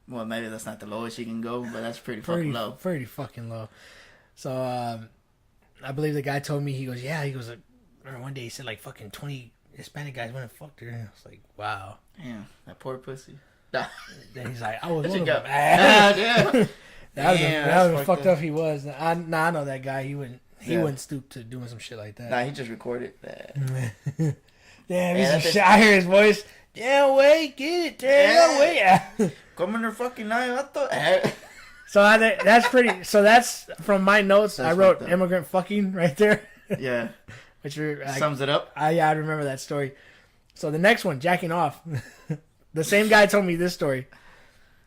Well, maybe that's not the lowest you can go, but that's pretty pretty fucking low. Pretty fucking low. So I believe the guy told me, he goes, I remember one day he said like fucking 20 Hispanic guys went and fucked her. And I was like, wow. Damn, that poor pussy. Then he's like, I was one of Damn. them. That was fucked up. up. He was. I know that guy. He wouldn't stoop to doing some shit like that. Nah, he just recorded that. Damn, he's some shit. I hear his voice. Damn, wait, get it, damn, wait. Come in there, fucking night. I thought. So that's pretty. So that's from my notes. That's I wrote fucked up. immigrant fucking right there. Yeah. Which Sums it up. I remember that story. So the next one, jacking off. The same guy told me this story.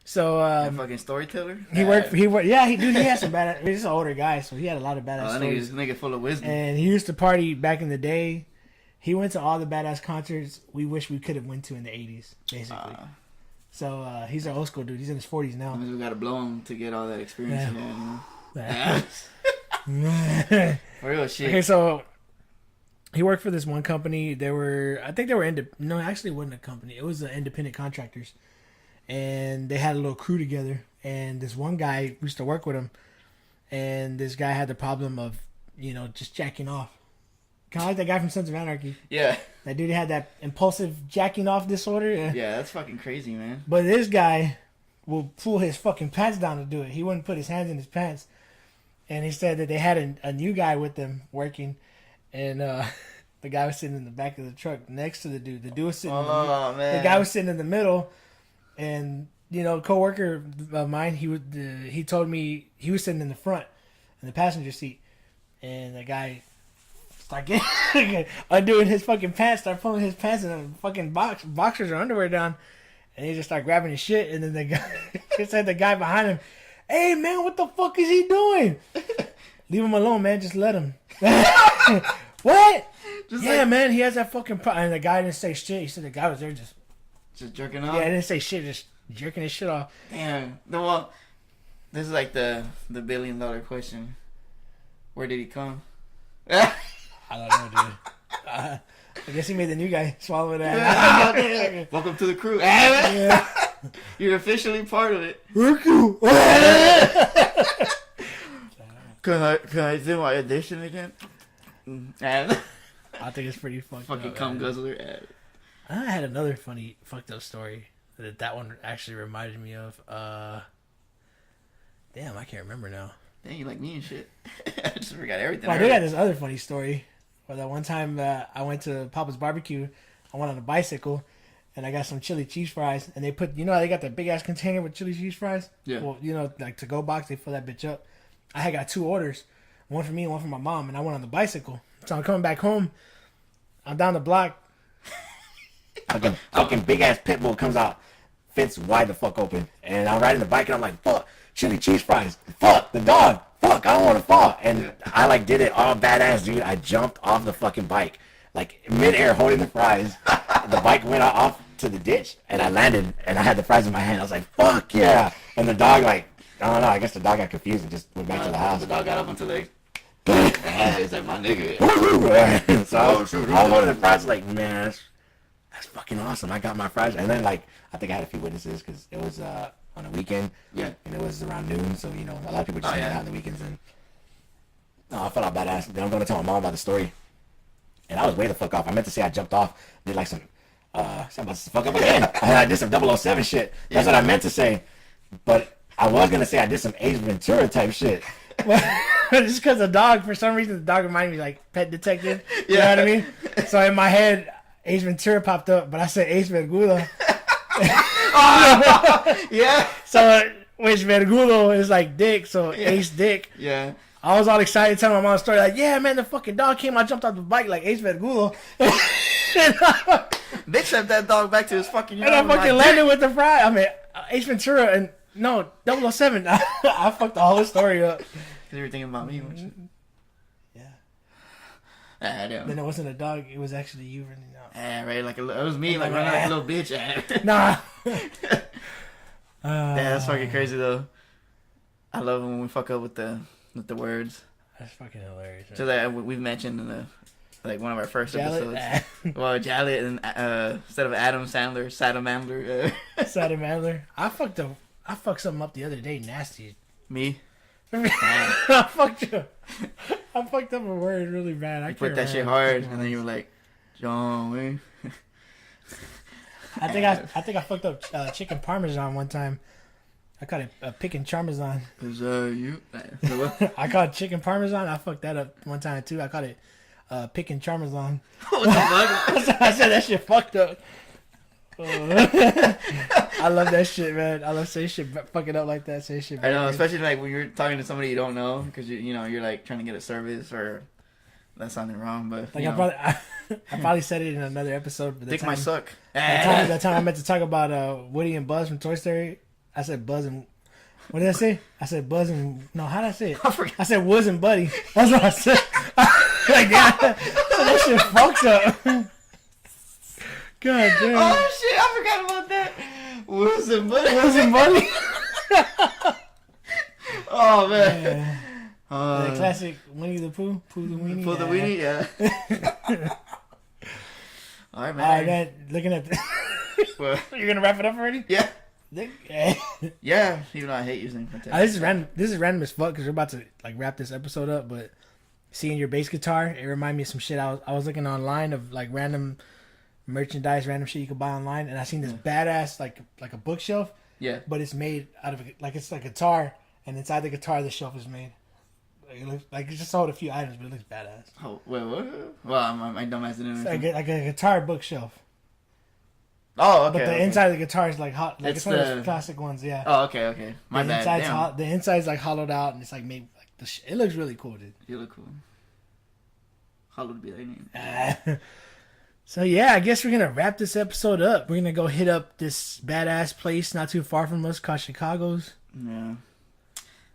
So That fucking storyteller. he worked. Yeah, he had some bad. He's an older guy, so he had a lot of badass stories. Nigga full of wisdom. And he used to party back in the day. He went to all the badass concerts we wish we could have went to in the 80s, basically. So he's an old school dude. He's in his 40s now. We gotta blow him to get all that experience. Yeah. Yeah. For real shit. Okay, so he worked for this one company. I think they were no, actually it wasn't a company. It was the independent contractors. And they had a little crew together. And this one guy used to work with him. And this guy had the problem of, just jacking off. Kind of like that guy from Sons of Anarchy. Yeah. That dude had that impulsive jacking off disorder. Yeah, that's fucking crazy, man. But this guy will pull his fucking pants down to do it. He wouldn't put his hands in his pants. And he said that they had a new guy with them working. And the guy was sitting in the back of the truck next to the dude. The dude was sitting man. The guy was sitting in the middle. And, coworker of mine, he told me he was sitting in the front in the passenger seat. And the guy started undoing his fucking pants, start pulling his pants and the fucking boxers or underwear down. And he just started grabbing his shit. And then the guy, he said the guy behind him, hey, man, what the fuck is he doing? Leave him alone, man. Just let him. What? Man, he has that fucking problem. And the guy didn't say shit. He said the guy was there just jerking off? Yeah, I didn't say shit. Just jerking his shit off. Damn. Well, this is like the $1 billion question. Where did he come? I don't know, dude. I guess he made the new guy swallow that. Welcome to the crew. Yeah. You're officially part of it. Can I do my audition again? I think it's pretty fucked fucking up. cum guzzler. I had another funny fucked up story that one actually reminded me of. Damn, I can't remember now. Dang, you like me and shit. I just forgot everything. Well, I did have this other funny story. Where that one time I went to Papa's Barbecue, I went on a bicycle, and I got some chili cheese fries. And they put, how they got that big ass container with chili cheese fries? Yeah. Well, like to go box, they fill that bitch up. I had got 2 orders, one for me and one for my mom, and I went on the bicycle. So I'm coming back home. I'm down the block. Fucking big ass pit bull comes out, fits wide the fuck open, and I'm riding the bike and I'm like, fuck, chili cheese fries, fuck the dog, fuck, I don't want to fall, and I did it all badass, dude. I jumped off the fucking bike, midair holding the fries. The bike went off to the ditch, and I landed, and I had the fries in my hand. I was like, fuck yeah, and the dog I don't know, I guess the dog got confused and just went back to the house. The dog got up onto the it's like, my nigga. So I was holding the fries man, that's fucking awesome. I got my fries. And then, I think I had a few witnesses because it was on a weekend. Yeah. And it was around noon. So, a lot of people just hanging out on the weekends. And I felt all badass. Then I'm going to tell my mom about the story. And I was way the fuck off. I meant to say I jumped off. Did some, I'm about to fuck up again. I did some 007 shit. That's what I meant to say. But I was going to say I did some Ace Ventura type shit. Just because the dog, for some reason, the dog reminded me Pet Detective. You know what I mean? So in my head, Ace Ventura popped up, but I said Ace Vergudo. Yeah. So, which Vergudo is dick, so Ace Dick. Yeah. I was all excited telling my mom a story yeah, man, the fucking dog came, I jumped off the bike like Ace Vergudo. They sent that dog back to his fucking yard. And I fucking landed with the fry. I mean, Ace Ventura and, no, 007. I fucked the whole story up. Because you were thinking about me, weren't you? Yeah. Damn. Then it wasn't a dog, it was actually you running out. Right, it was me, running like a little bitch. Nah. That's fucking crazy, though. I love when we fuck up with the words. That's fucking hilarious. So that we've mentioned in Like one of our first Jallet. episodes. Well, Jallet and instead of Adam Sandler, Sadamandler. Sadam Adler. I fucked something up the other day. Nasty. Me. I fucked up a word really bad. I You put that shit hard, and then you were like, John Wayne. I think I fucked up chicken parmesan one time. I called it picking parmesan. Is you? I called it chicken parmesan. I fucked that up one time too. I called it picking parmesan. What the fuck? I said that shit fucked up. I love that shit, man. I love saying shit, fucking up like that. Say shit. I know, especially like when you're talking to somebody you don't know, because you know you're like trying to get a service or that's something wrong. But Like I probably said it in another episode. But dick might suck. That time I meant to talk about Woody and Buzz from Toy Story. I said Buzz and what did I say? I said Buzz and no. How did I say it? I forgot. I said Woods and Buddy. That's what I said. Like, yeah, so that shit fucked up. God damn. Oh shit! I forgot about that. Woods and Buddy. Woods and Buddy. Oh man. The classic Winnie the Pooh, Pooh the Weenie. Pull the weenie, yeah. All right, man. All right, man. Looking at Well, you're gonna wrap it up already? yeah, Yeah. yeah. Even though I hate using context. This is random. This is random as fuck because we're about to like wrap this episode up. But seeing your bass guitar, it reminded me of some shit. I was looking online of like random merchandise, random shit you could buy online, and I seen this badass like a bookshelf, Yeah. but it's made out of like it's like a guitar, and inside the guitar the shelf is made. Like, it looks like it's just sold a few items, but it looks badass. Oh, wait, what? Well, my dumb ass didn't It's understand. like a guitar bookshelf, Oh, okay. but the okay. inside of the guitar is like hot. Like it's one of the- those plastic ones, yeah. Oh, okay. My the bad. inside's Damn. the inside's like hollowed out, and it's like made like it looks really cool, dude. You look cool. How would be thy name? So yeah, I guess we're gonna wrap this episode up. We're gonna go hit up this badass place not too far from us called Chicago's. Yeah.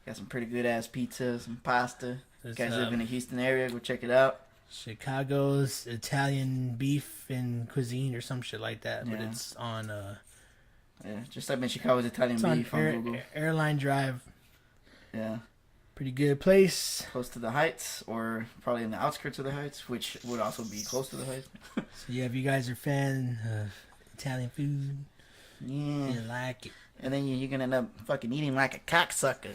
Got some pretty good ass pizza, some pasta. It's, You guys live in the Houston area, go check it out. Chicago's Italian beef and cuisine or some shit like that. But Yeah. it's on Yeah, just type in Chicago's Italian it's on beef on Google. Airline Drive. Yeah, Pretty good place. close to the Heights, or probably in the outskirts of the Heights, which would also be close to the Heights. So yeah, if you guys are a fan of Italian food, Yeah, you like it. and then you're gonna end up fucking eating like a cocksucker.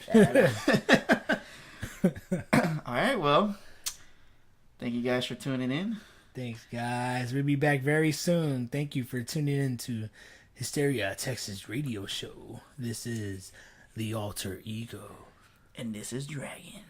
All right, well, thank you guys for tuning in. Thanks, guys. We'll be back very soon. Thank you for tuning in to Hysteria, Texas radio show. This is The Alter Ego. And this is Dragon.